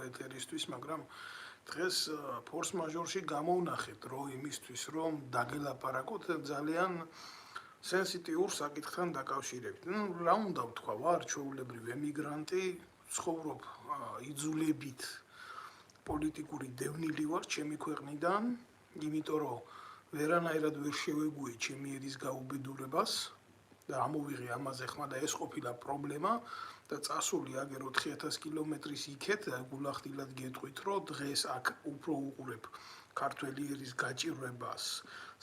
ეთერისთვის, მაგრამ დღეს ფორს მაჟორში გამოვნახეთ რო იმისთვის, რომ დაგელაპარაკოთ ძალიან სენსიტიურ საკითხთან დაკავშირებით. რა უნდა ვთქვა, ვარ ჩვეულებრივ ემიგრანტი, ცხოვრობ იძულებით პოლიტიკური დევნილი ვარ ჩემი ქვეყნიდან, იმიტომ რომ ვერანაირად ვერ შევეგუე ჩემი ერის გაუბედურებას და ამოვიღე ამაზე ხმა და ეს ყოფილა პრობლემა და წასული აგერ 4000 კილომეტრის იქეთ გულახდილად გეტყვით, რომ დღეს აქ უფრო უყურებ ქართველი ერის გაჭირვებას,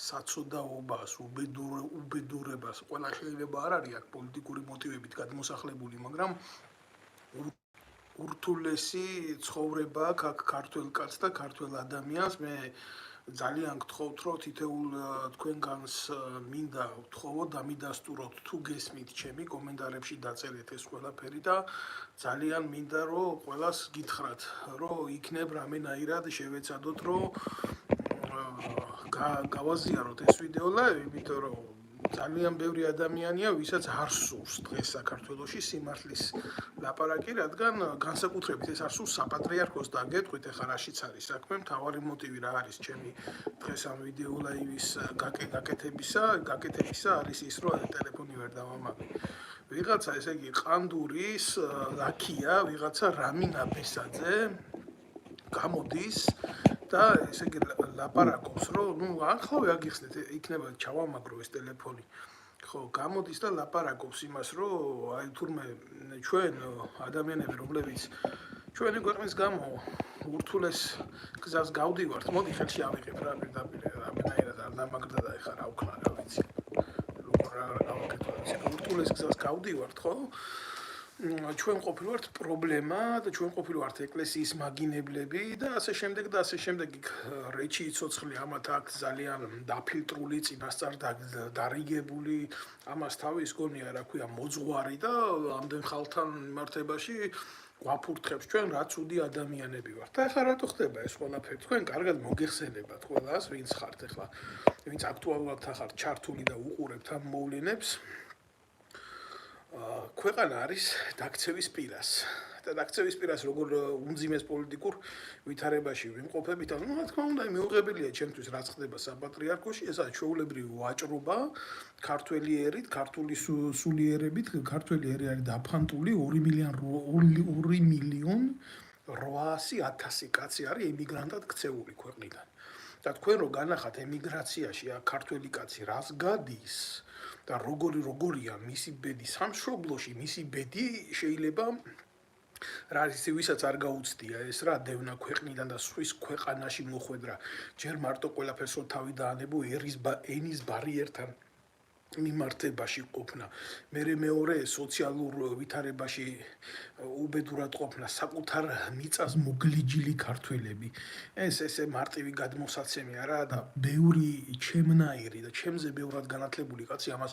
საცოდაობას, უბედურებას, ყველა შეიძლება არ არის აქ პოლიტიკური მოტივებით გადმოსახლებული, მაგრამ ურთულესი ცხოვრება აქ ქართველ კაცს და ქართველ ადამიანს. მე ძალიან გთხოვთ, რომ თითოეულ თქვენგანს მინდა ვთხოვოთ, დამიდასტუროთ თუ გესმით ჩემი კომენტარებში დაწერეთ ეს ყველაფერი და ძალიან მინდა რომ ყველას გითხრათ, რომ იქნებ რამენაირად შევეცადოთ, რომ გავაზიაროთ ეს ვიდეო ლაივი, იმიტომ რომ ძალიან ბევრი ადამიანია, ვისაც არ სურს დღეს საქართველოში სიმართლის ლაპარაკი, რადგან განსაკუთრებით ეს არ სურს საპატრიარქოს და გეტყვით, ეხლა რაშიც არის საქმე, მთავარი მოტივი რა არის ჩემი დღეს ამ ვიდეო ლაივის გაკეთებისა არის ის, რომ ტელეფონი ვერ დავამაგე. ვიღაცა, ესე იგი, ყანდურის ლაქია, ვიღაცა რამინა ბესაძე გამოდის და ესე იგი ლაპარაკობს, რომ ახლა აგიხსნეთ, იქნება ჩავამაგრო ეს ტელეფონი. ხო, გამოდის და ლაპარაკობს იმას, რომ აი თურმე ჩვენ ადამიანები, რომლებიც ჩვენი ქვეყნის გამო ურთულეს გზას გავდივართ, მოდი ხელში ავიღებ რა პირდაპირ რამენაირად არ დამაგრდა და ეხლა რა ვქნა, რა ვიცი. როგორ რა გავაკეთო, ურთულეს გზას გავდივართ, ხო? ჩვენ ყოფილვართ პრობლემა და ჩვენ ყოფილვართ ეკლესიის მაგინებლები და ასე შემდეგ და ასე შემდეგ. რეჩი იცოცხლე ამათ აქ ძალიან დაფილტრული, წინასწარ დარიგებული, ამას თავის გონია რა ქვია მოძღვარი და ამდენ ხალხთან მიმართებაში გვაფურთხებს ჩვენ რა ცუდი ადამიანები ვართ. და ეხლა რატო ხდება ეს ყველაფერი? თქვენ კარგად მოგეხსენებათ ყველას, ვინც ხართ ეხლა, ვინც აქტუალურად ხართ ჩართული და უყურებთ ამ მოვლენებს. ქვეყანა არის დაქცევის პირას და დაქცევის პირას როგორ უმძიმეს პოლიტიკურ ვითარებაში ვიმყოფებით, რა თქმა უნდა, მიუღებელია ჩემთვის რაც ხდება საპატრიარქოში, ესაა ჩვეულებრივი ვაჭრობა ქართველი ერით, ქართული სულიერებით, ქართველი ერი არის დაფანტული 2.800.000 კაცი არის ემიგრანტად ქცეული ქვეყნიდან. და თქვენ რო განახათ ემიგრაციაში აქ ქართველი კაცი რას გადის და როგორია მისი ბედი სამშობლოში, მისი ბედი შეიძლება რა ის ვისაც არ გაუცდია ეს რა დევნა ქვეყნიდან და სვის ქვეყანაში მოხვედრა, ჯერ მარტო ყველაფერს რო თავი დაანებო ენის ბარიერთან მიმართებაში ყოფნა, მეორე სოციალურ ვითარებაში უბედურად ყოფნა, საკუთარ მიწას მოგლიჯილი ქართველები. ესე მარტივი გადმოსაცემი არაა და ბევრი ჩემნაირი და ჩემზე ბევრად განათლებული კაცი ამას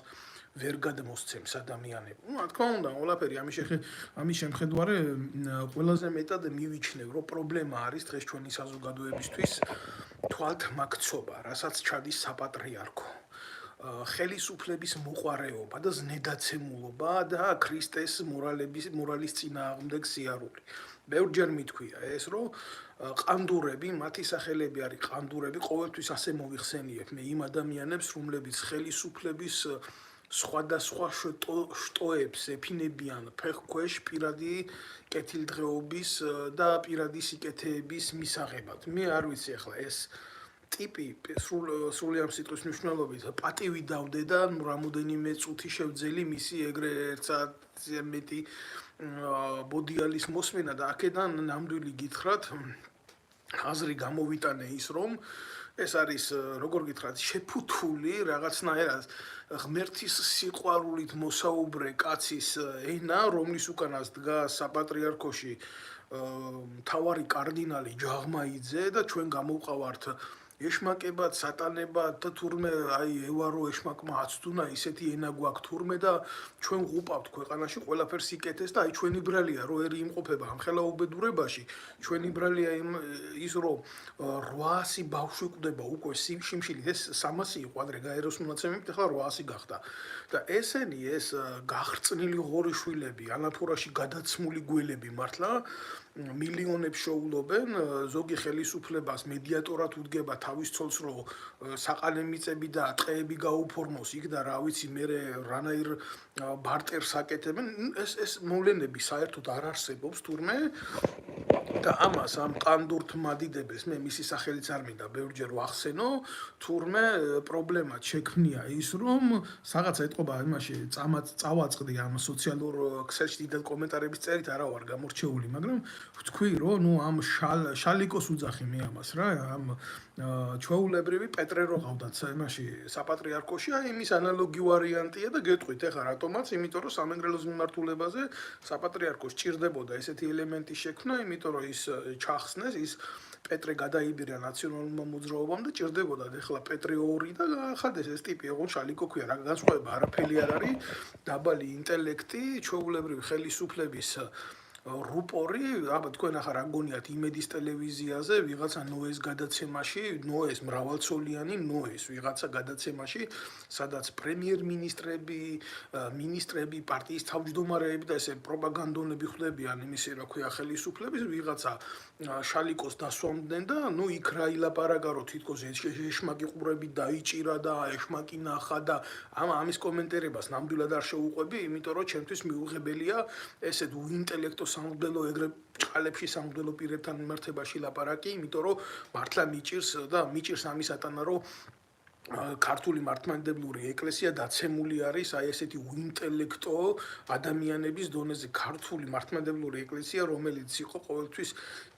ვერ გადმოსცემს ადამიანები. რა თქმა უნდა, ყველაფერი ამის შემხედვარე ყველაზე მეტად მივიჩნევ, რომ პრობლემა არის დღეს ჩვენი საზოგადოებისთვის თვალთმაქცობა, რასაც ჩადის საპატრიარქო. ხელისუფლების მოყვარეობა და ზნედაცემულობა და ქრისტეს მორალის წინააღმდეგ სიარული. ბევრჯერ მithქვია ეს, რომ ყანდურები, მათი სახელები არის ყანდურები, ყოველთვის ასე მოვიხსენიებ მე იმ ადამიანებს, რომლებიც ხელისუფლების სხვადასხვა შტოებს ეფინებიან ფეხქვეშ პირადი კეთილდღეობის და პირადი სიკეთეების მისაღებად. მე არ ვიცი ახლა ეს ტიპი სრულიად სიტყვის მნიშვნელობით პატივი დავდე და რამოდენიმე წუთი შევძელი მისი ეგრე ერთსაათზე მეტი ბოდიალის მოსმენა და აქედან ნამდვილი გითხრათ აზრი გამოვიტანე ის, რომ ეს არის როგორ გითხრათ შეფუთული რაღაცნაირად ღმერთის სიყვარულით მოსაუბრე კაცის ენა, რომლის უკანას დგას საპატრიარქოში მთავარი კარდინალი ჯაღმაიძე და ჩვენ გამოვყავართ ეშმაკებად, სატანებად და თურმე აი ევარო ეშმაკმა აცდუნა ისეთი ენა გვაქვს თურმე და ჩვენ ვუყავთ ქვეყანაში ყველაფერს იკეთეს და აი ჩვენი ბრალია რო ერი იმყოფება ამხელა უბედურებაში, ჩვენი ბრალია ის რომ 800 ბავშვი კვდება უკვე სიმშილით, ეს 300 იყო ადრე გაეროს მონაცემებით, ახლა 800 გახდა. და ესენი ეს გახრწნილი ღორი შვილები, ანათურაში გადაცმული გველები მართლა მილიონებს შოულობენ, ზოგი ხელისუფლებას მედიატორად უდგება თავის ცოლს, რომ საყანე მიწები და ტყეები გაუფორმოს იქ და რა ვიცი, მე რანაირ ბარტერს აკეთებენ, ეს მოვლენები საერთოდ არ არსებობს თურმე და ამას ამ ყანდურთ მადიდებელს მე მისი სახელიც არ მინდა ბევრჯერ ვახსენო, თურმე პრობლემად შექმნია ის, რომ რაღაცა ეთყობა იმაში წავაწყდი ამ სოციალურ ქსელში დიდად კომენტარების წერით არა ვარ გამორჩეული, მაგრამ ვთქვი, რომ ნუ ამ შალიკოს უძახი მე ამას რა, ამ ჩვეულებრივი პეტრე რო ყავდათ იმაში საპატრიარქოში, აი იმის ანალოგი ვარიანტია და გეტყვით ეხლა რატომაც, იმიტომ რომ სამეგრელოს მიმართულებაზე საპატრიარქოს ჭირდებოდა ესეთი ელემენტი შექმნა, იმიტომ რომ ის ჩახსნეს, ის პეტრე გადაიბირა ნაციონალურმა მოძრაობამ და ჭირდებოდა ეხლა პეტრე 2 და ახადეს ეს ტიპი, ოღონდ შალიკო ქვია, რა განსხვავება არაფერი არ არის, დაბალი ინტელექტი, ჩვეულებრივი ხელისუფლების რუპორი, აბა თქვენ ახლა რა გონიათ იმედის ტელევიზიაზე ვიღაცა ნოეს გადაცემაში, ნოეს მრავალცოლიანი ნოეს ვიღაცა გადაცემაში, სადაც პრემიერ-მინისტრები, მინისტრები, პარტიის თავმჯდომარეები და ესე პროპაგანდონები ხვდებიან იმისი რა ქვია ხელისუფლების ვიღაცა შალიკოს დასვამდნენ და ნუ იქ რა ილაპარაკა რომ თითქოს ეშმაკი ყურები დაიჭირა და ეშმაკი ნახა და ამის კომენტირებას ნამდვილად არ შეუყვები, იმიტომ რომ ჩემთვის მიუღებელია ესეთ უინტელექტო სამღვდელო ეგრე ჭყალებში სამღვდელო პირებთან მიმართებაში ლაპარაკი, იმიტომ რომ მართლა მიჭირს ამის ატანა, რომ ქართული მართლმადიდებლური ეკლესია დაცემული არის აი ესეთი უინტელექტო ადამიანების დონეზე. ქართული მართლმადიდებლური ეკლესია, რომელიც იყო ყოველთვის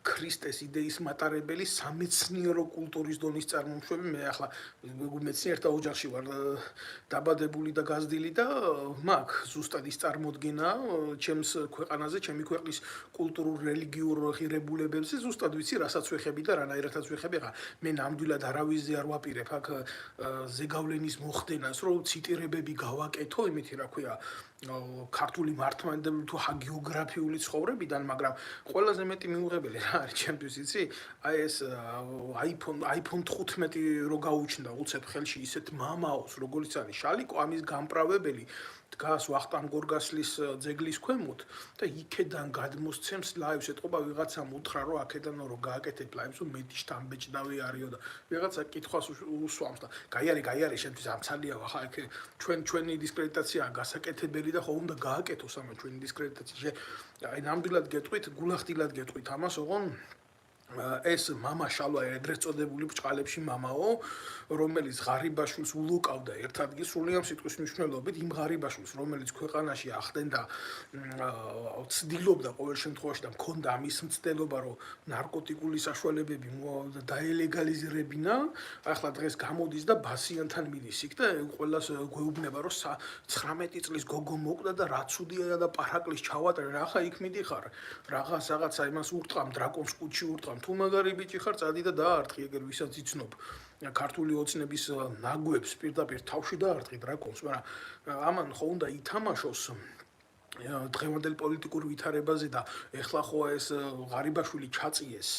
ქრისტეს იდეის მატარებელი სამეცნიერო კულტურის დონის წარმომშვები, მე ახლა მეცნიერთა ოჯახში ვარ დაბადებული და გაზრდილი და მაქვს ზუსტად ის წარმოდგენა ჩემს ქვეყანაზე, ჩემი ქვეყნის კულტურულ რელიგიურ ღირებულებებზე, ზუსტად ვიცი რასაც ვეხები და რანაირადაც ვეხები. ახლა მე ნამდვილად არავისზე არ ვაპირებ აქ ზეგავლენის მოხდენას, რომ ციტირებები გავაკეთო, იმითი რა ქვია, ქართული მართლმადიდებლური თუ ჰაგიოგრაფიული ცხოვრებიდან, მაგრამ ყველაზე მეტი მიუღებელი რა არის ჩემთვის, იცი? აი ეს iPhone 15 რო გაუჩნდა უცებ ხელში ისეთ მამაოს, როგორც არის შალიკო, ამის გამправებელი დგას ვახტანგ გორგასლის ძეგლის ქვემოთ და იქედან გადმოსცემს ლაივს, ეთყობა ვიღაცამ უთხრა რომ აქედან რო გააკეთებ ლაივს, რომ მეტი შთამბეჭდავი არისო და ვიღაცა კითხვას უსვამს და გაიარე შენთვის ამცალია ახლა აქ ჩვენი დისკრედიტაცია გასაკეთებელი და ხო უნდა გააკეთოს ამა ჩვენი დისკრედიტაცია. აი ნამდვილად გეტყვით, გულახდილად გეტყვით ამას, ოღონ ეს მამა შალვა ეგრეთ წოდებული ბჭყალებში მამაო, რომელიც ღარიბაშვილს ულოკავდა ერთ ადგილს, სრულიად სიტყვის მნიშვნელობით იმ ღარიბაშვილს, რომელიც ქვეყანაში ახდენდა ცდილობდა ყოველ შემთხვევაში და მქონდა ამის მცდელობა, რომ ნარკოტიკული საშუალებები დაელეგალიზირებინა, ახლა დღეს გამოდის და ბასიანთან მიდის იქ და ყველას გვეუბნება, რომ 19 წლის გოგო მოკვდა და რა ცუდია და პარაკლის ჩავატარე, რა ხა იქ მიდიხარ, რაღაცა იმას ურტყამ, დრაკონს კუჩი ურტყამ, თუ მაგარი ბიჭი ხარ, წადი და დაარტყი ეგერ ვისაც იცნობ. ქართული ოცნების ნაგვებს პირდაპირ თავში დაარტყი დრაკონს, მაგრამ ამან ხო უნდა ითამაშოს დღევანდელ პოლიტიკურ ვითარებაზე და ეხლა ხო ეს ღარიბაშვილი ჩაწიეს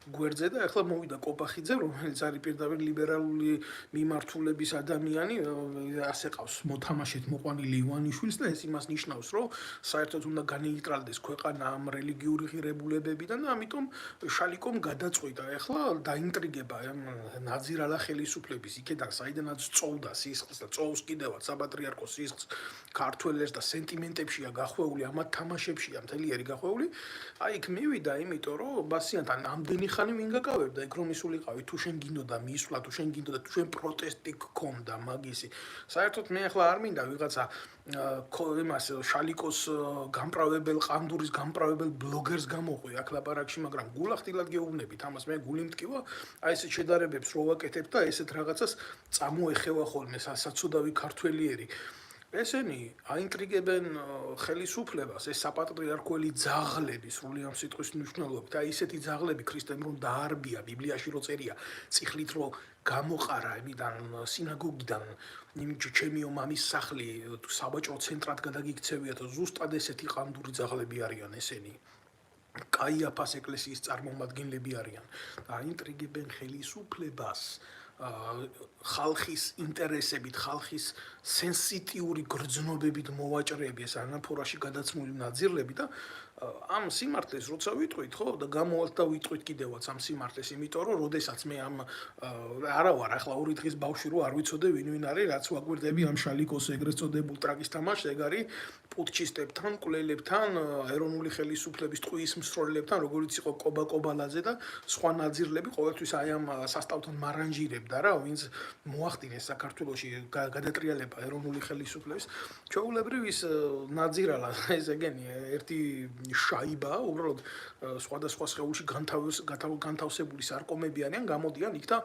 გვერდზე და ეხლა მოვიდა კოპახიძე, რომელიც არის პირდაპირ ლიბერალური მიმართულების ადამიანი, ასე ყავს მოთამაშეთ მოყვანილი ივანიშვილს და ეს იმას ნიშნავს, რომ საერთოდ უნდა განეიტრალდეს ქვეყანა ამ რელიგიური ღირებულებებიდან და ამიტომ შალიკომ გადაწყვიტა ეხლა დაინტრიგება ნაძირალა ხელისუფლების იქედან საიდანაც წოვდა სისხლს და წოვს კიდევაც საპატრიარქოს სისხლს ქართველებს და სენტიმენტებშია გახვეული, ამათ თამაშებშია მთელი ერი გახვეული. აი იქ მივიდა, იმიტომ რომ ბასიანთან ამდენი ხანი ვინ გაკავებდა, ეგ რომ ისულიყავი, თუ შენ გინდოდა მისვლა, თუ შენ გინდოდა, თუ შენ პროტესტი გქონდა მაგისი. საერთოდ მე ახლა არ მინდა ვიღაცა იმას შალიკოს გამправებელ ყანდურის გამправებელ ბლოგერს გამოყვი აქ ლაპარაკში, მაგრამ გულახდილად გეუბნებით ამას, მე გული მტკივა, აი ესეთ შედარებებს რო ვაკეთებ და ესეთ რაღაცას წამოეხევა ხოლმე საცუდავი ქართველიერი. ესენი აინტრიგებენ ხელისუფლებას, ეს საპატრიარქოელი ძაღლები სრულიად სიტყვის მნიშვნელობით, აი ესეთი ძაღლები ქრისტემ რომ დაარბია, ბიბლიაში რო წერია, წიხლით რო გამოყარა იმიდან სინაგოგიდან, იმით ჩემიო მამის სახლი საბაჭრო ცენტრად გადაგიქცევია და ზუსტად ესეთი ყანდური ძაღლები არიან ესენი. კაიაფას ეკლესიის წარმომადგენლები არიან და აინტრიგებენ ხელისუფლებას ხალხის ინტერესებით, ხალხის სენსიტიური გრძნობებით მოვაჭრეები ეს ანაფორაში გადაცმული ნაძირლები და ამ სიმართლეს როცა ვიტყვით, ხო, და გამოვალთ და ვიტყვით კიდევაც ამ სიმართლეს, იმიტომ რომ როდესაც მე ამ არა ვარ ახლა 2 დღის ბავშვი რო არ ვიცოდე ვინ არის, რაც ვაგვირდები ამ შალიკოს ეგრეთ წოდებულ ტრაკის თამაშს, ეგ არის პუტჩისტებთან, კვლელებთან, ეროვნული ხელისუფლების ტყუის მსროლელებთან, როგორიც იყო კობა კობალაძე და სხვა ნაძირლები ყოველთვის აი ამ სასტავთან მარანჟირებდა რა, ვინც მოახდინეს საქართველოში გადატრიალება ეროვნული ხელისუფლების. ჩვეულებრივ ის ნაძირალა ეს ეგენი ერთი შაიბა, უბრალოდ სხვადასხვა სხეულში განთავსებული სარკომები არიან, გამოდიან იქ და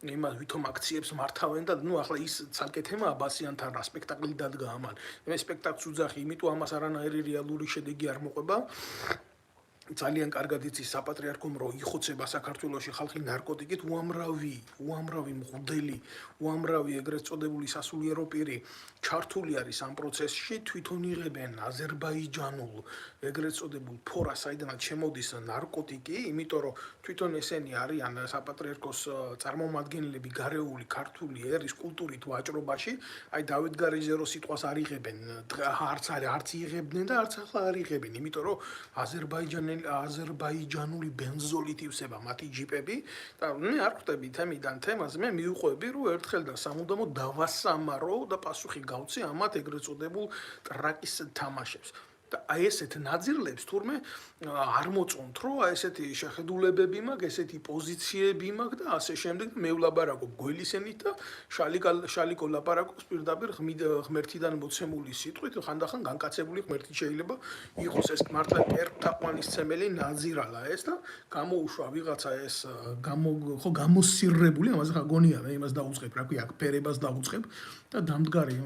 იმას ვითომ აქციებს მართავენ და ნუ ახლა ის ცალკე თემა აბასიანთან რა სპექტაკლი დადგა ამან. მე სპექტაკლს უძახი, იმიტომ ამას არანაირი რეალური შედეგი არ მოყვება. ძალიან კარგად იცის საპატრიარქომ რომ იხოცება საქართველოში ხალხი ნარკოტიკით, უამრავი მღვდელი, უამრავი ეგრეთ წოდებული სასულიერო პირი ჩართული არის ამ პროცესში, თვითონ იღებენ აზერბაიჯანულ ეგრეთ წოდებულ ფორას, საიდანაც შემოდის ნარკოტიკი, იმიტომ რომ თვითონ ესენი არიან საპატრიარქოს წარმომადგენლები გარეული ქართული ერის კულტურით ვაჭრობაში, აი დავით გარიჟერო სიტყვას არ იღებენ, არც იღებდნენ და არც ახლა არ იღებენ, იმიტომ რომ აზერბაიჯანული ბენზოლით ივსება მათი ჯიპები და მე არ ხვდები თემიდან თემას, მე მივყვები რომ ერთხელ და სამუდამოდ დავასამარო და პასუხი გავცე ამათ ეგრეთ წოდებულ ტრაკის თამაშებს. და აი ესეთ ნაძირლებს თურმე არ მოწონთ, რომ აი ესეთი შეხედულებები მაქვს, ესეთი პოზიციები მაქვს და ასე შემდეგ მე ვლაპარაკობ გველისენით და შალიკო ლაპარაკობს პირდაპირ ღმერთიდან მოცემული სიტყვით, ხანდახან განკაცებული ღმერთი შეიძლება იყოს ეს მართლა პერტაყვანისცემელი ნაძირალა ეს და გამოუშვა ვიღაცა ეს გამოსირრებული, ამაზე ხა გონია მე იმას დაუწყებ, რა ქვია, ფერებას დაუწყებ და დამდგარი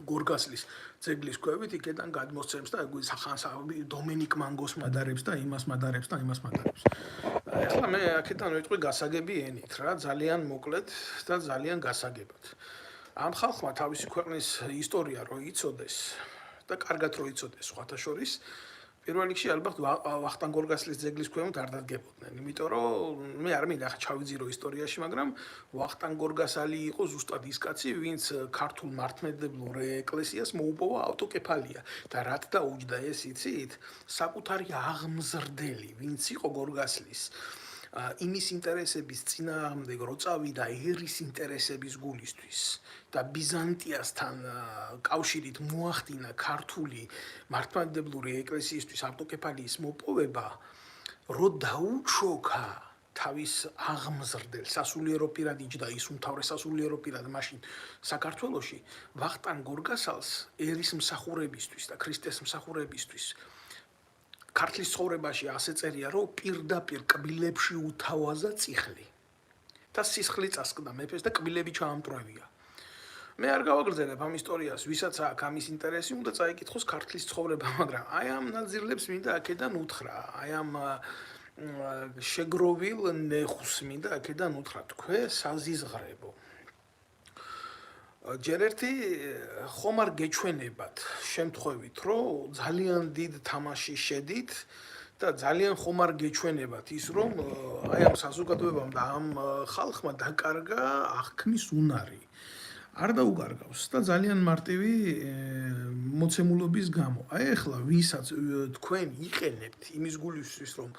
გორგასლის ძეგლის ქვევით იქიდან გადმოსცემს და სახანს დომენიკ მანგოს მადარებს და იმას მადარებს და იმას მადარებს. ეხლა მე აქედან ვიტყვი გასაგები ენით რა, ძალიან მოკლედ და ძალიან გასაგებად. ამ ხალხმა თავისი ქვეყნის ისტორია რო იცოდეს და კარგად რო იცოდეს სხვათა შორის, პირველ რიგში ალბათ ვახტანგ გორგასლის ძეგლის ქვემოთ არ დადგებოდნენ, იმიტომ რომ მე არ მინდა ახლა ჩავიძირო ისტორიაში, მაგრამ ვახტანგ გორგასალი იყო ზუსტად ის კაცი, ვინც ქართულ მართლმადიდებლურ ეკლესიას მოუპოვა ავტოკეფალია და რაც დაუჯდა ეს იცით, საკუთარი აღმზრდელი, ვინც იყო გორგასლის იმის ინტერესების წინააღმდეგ რო წავიდა ერის ინტერესების გულისთვის და ბიზანტიასთან კავშირით მოახდინა ქართული მართლმადიდებლური ეკლესიისთვის ავტოკეფალიის მოპოვება, რო დაუჩოქა თავის აღმზრდელ სასულიერო პირად იჯდა ის უმთავრეს სასულიერო პირად მაშინ საქართველოში ვახტანგ გორგასალს ერის მსახურებისთვის და ქრისტეს მსახურებისთვის ქართლის ცხოვრებაში ასე წერია, რომ პირდაპირ კბილებში უთავაზა წიხლი და სისხლი წასკდა მეფეს და კბილები ჩაამტვრევია. მე არ გავაგრძელებ ამ ისტორიას, ვისაც აქვს ამის ინტერესი, უნდა წაიკითხოს ქართლის ცხოვრება, მაგრამ აი ამ ნაძირლებს მინდა აქედან უთხრა, აი ამ შეგროვილ ნეხუს მინდა აქედან უთხრა, თქვენ საზიზღრებო. ჯერ ერთი ხომ არ გეჩვენებათ შემთხვევით, რომ ძალიან დიდ თამაში შედით და ძალიან ხომ არ გეჩვენებათ ის, რომ აი ამ საზოგადოებამ და ამ ხალხმა დაკარგა აღქმის უნარი. არ დაუკარგავს და ძალიან მარტივი მოცემულობის გამო. აი ახლა ვისაც თქვენ იყენებთ იმის გულისთვის, რომ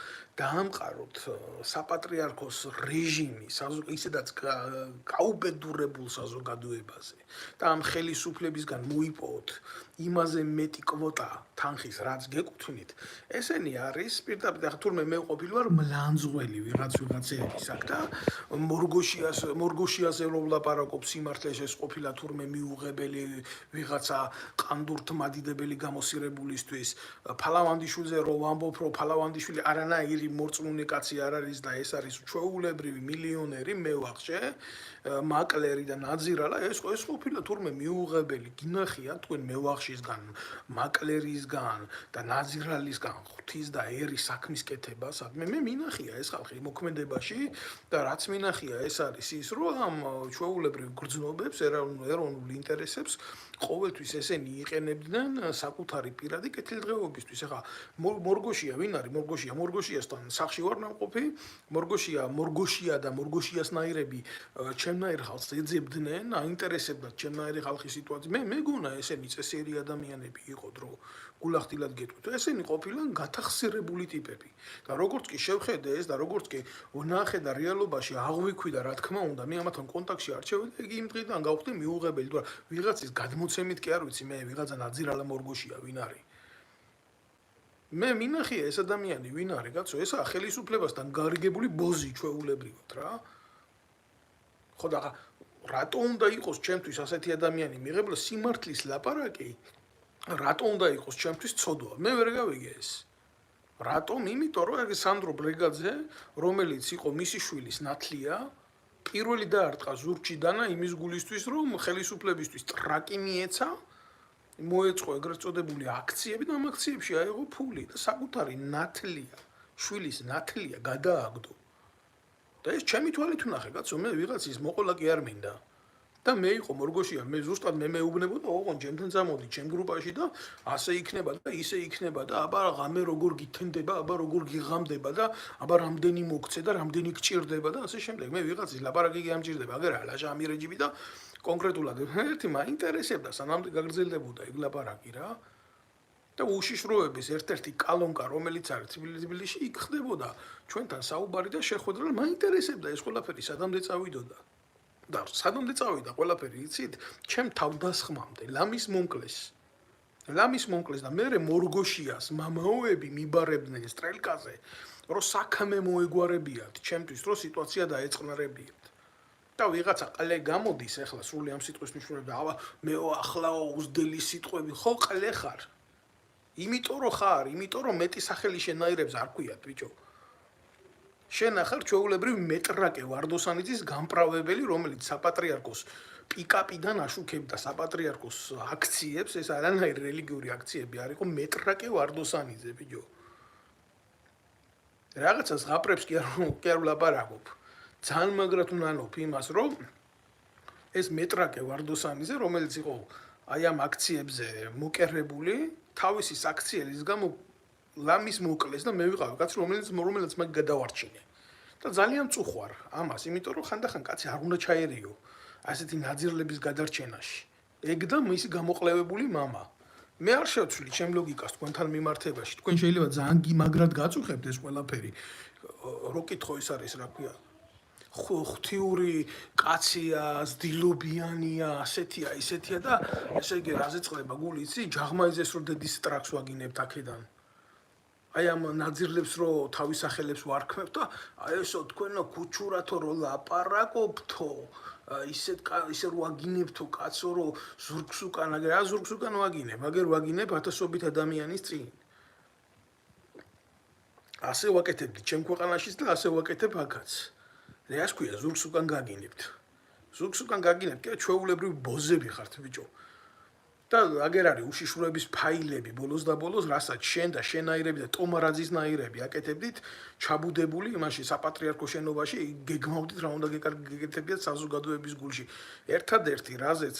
დაამყაროთ საპატრიარქოს რეჟიმი, ისედაც გაუბედურებულ საზოგადოებაზე და ამ ხელისუფლებისგან მოიპოვოთ იმაზე მეტი კვოტა თანხის, რაც გეკუთვნით, ესენი არის პირდაპირ ახლა თურმე მე ყოფილი ვარ მლანძღველი ვიღაცების აქ და მორგოშიაზე რომ ვლაპარაკობ სიმართლეს ეს ყოფილა თურმე მიუღებელი ვიღაცა ყანდურთ მადიდებელი გამოსირებულისთვის, ფალავანდიშვილზე რომ ვამბობ, რომ ფალავანდიშვილი არანაირი მორწმუნე კაცი არ არის და ეს არის ჩვეულებრივი მილიონერი მევახშე, მაკლერი და ნაძირალა, ეს ყოფილა თურმე მიუღებელი, გინახია თქვენ მევახშისგან, მაკლერისგან და ნაძირალისგან ღვთის და ერის საქმის კეთებას, მე მინახია ეს ხალხი მოქმედებაში და რაც მინახია ეს არის ის, რომ ამ ჩვეულებრივ გრძნობებს, ეროვნულ ინტერესებს ყოველთვის ესენი იყენებდნენ საკუთარი პირადი კეთილდღეობისთვის. ახლა მორგოშია ვინ არის? მორგოშიასთან სახში ვარ ნამყოფი, მორგოშია და მორგოშიასნაირები ჩემნაირ ხალხს ეძებდნენ, აინტერესებდათ ჩემნაირი ხალხის სიტუაცია. მე მეგონა ესენი წესიერი ადამიანები იყო დრო გულახდილად გეტყვით. ესენი ყოფილან გათახსირებული ტიპები. და როგორც კი შევხედე ეს და როგორც კი ვნახე და რეალობაში აღვიქვი და რა თქმა უნდა მე ამათთან კონტაქტში არჩევდი, იგი იმ დღიდან გავხდი მიუღებელი, თუ ვიღაცის გადმოცემით კი არ ვიცი მე ვიღაცა ნაძირალა მორგოშია ვინ არის. მე მინახია ეს ადამიანი ვინ არის, კაცო, ესაა ხელისუფლებასთან გარიგებული ბოზი ჩვეულებრივად რა. ხო და რატო უნდა იყოს ჩემთვის ასეთი ადამიანი მიღებლა სიმართლის ლაპარაკი? რატო უნდა იყოს ჩემთვის ცოდვა? მე ვერ გავიგე ეს. რატომ? იმიტომ რომ ეგ სანდრო ბრეგაძე, რომელიც იყო მისი შვილის ნათლია, პირველი დაარტყა ზურგში დანა იმის გულისთვის, რომ ხელისუფლებისთვის ტრაკი მიეცა, მოეწყო ეგრეთ წოდებული აქციები და ამ აქციებში აიღო ფული და საკუთარი ნათლია, შვილის ნათლია გადააგდო. და ეს ჩემი თვალით ვნახე, კაცო, მე ვიღაცის მოყოლა კი არ მინდა. და მე იყო მორგოშია, მე ზუსტად მე მეუბნებოდა, ოღონ ჩემთან წამოდი ჩემ გრუპაში და ასე იქნება და ისე იქნება და აბა ღამე როგორ გითენდება, აბა როგორ გიღამდება და აბა რამდენი მოგცე და რამდენი გჭირდება და ასე შემდეგ. მე ვიღაცის ლაპარაკი კი ამჭირდება, აგერა ლაჟა ამირეჯიბი და კონკრეტულად ერთი მაინტერესებდა, სანამ გაგრძელდებოდა ეგ ლაპარაკი რა. და უშიშროების ერთ-ერთი კალონკა, რომელიც არის თბილისში, იქ ხდებოდა ჩვენთან საუბარი და შეხვედრა, მაინტერესებდა ეს ყველაფერი სადამდე წავიდოდა. და სადამდე წავიდა ყველაფერი, იცით, ჩემ თავდასხმამდე, ლამის მონკლეს და მერე მორგოშიას მამაოები მიბარებდნენ სტრელკაზე, რომ საქმე მოეგვარებიათ, ჩემთვის რომ სიტუაცია დაეწყნარებიათ. და ვიღაცა ყლე გამოდის ახლა სრული ამ სიტყვის მნიშვნელობით, აბა მეო ახლაო უძდელი სიტყვები, ხო ყლე ხარ. იმიტომ რომ ხარ, იმიტომ რომ მეტი სახელი შენაირებს არ ქვიათ, ბიჭო. შენ ახარ ჩვეულებრივ მეტრაკე ვარდოსანიძის გამправებელი, რომელიც საპატრიარქოს პიკაპიდან აშუქებდა საპატრიარქოს აქციებს, ეს არანაირი რელიგიური აქციები არ იყო, მეტრაკე ვარდოსანიძე, ბიჭო. რაღაცა ზღაპრებს კი არ ვლაპარაკობ. ძალიან მაგრად ვნანობ იმას, რომ ეს მეტრაკე ვარდოსანიძე, რომელიც იყო აი ამ აქციებზე მოკერებული, თავისი საქციელის გამო ლამის მოკლეს და მე ვიყავი კაცი, რომელიც მაგ გადავარჩინე. და ძალიან წუხვარ ამას, იმიტომ რომ ხანდახან კაცი არ უნდა ჩაერიო ასეთი ნაძირლების გადარჩენაში. ეგ და მისი გამოყლევებული მამა. მე არ შევცვლი ჩემ ლოგიკას თქვენთან მიმართებაში. თქვენ შეიძლება ძალიან მაგრად გაწუხებთ ეს ყველაფერი. რო კითხო ის არის, რა ქვია? ღვთიური კაცია, ზდილობიანია, ასეთია, ისეთია და ესე იგი რაზე წყდება გული, იცი? ჯაღმაიზეს რო დედის ტრაქს ვაგინებთ აქედან. აი ამ ნაძირლებს რო თავის სახელებს ვარქმევთ და აი ესო თქვენო ქუჩურათო რო ლაპარაკობთო, ისე რო ვაგინებთო კაცო რო ზურგს უკან, აგერ რა ზურგს უკან ვაგინებ, აგერ ვაგინებ ათასობით ადამიანის წინ. ასე ვაკეთებდი ჩემ ქვეყანაშიც და ასე ვაკეთებ აქაც. რეას ქვია ზურგს უკან გაგინებთ. ზურგს უკან გაგინებთ, კი ჩვეულებრივი ბოზები ხართ, ბიჭო. და აგერ არის უშიშროების ფაილები ბოლოს და ბოლოს, რასაც შენ და შენაირები და ტომარაძის ნაირები აკეთებდით, ჩაბუდებული იმაში საპატრიარქო შენობაში, გეგმავდით რა უნდა გეკეთებიათ საზოგადოების გულში. ერთადერთი რაზეც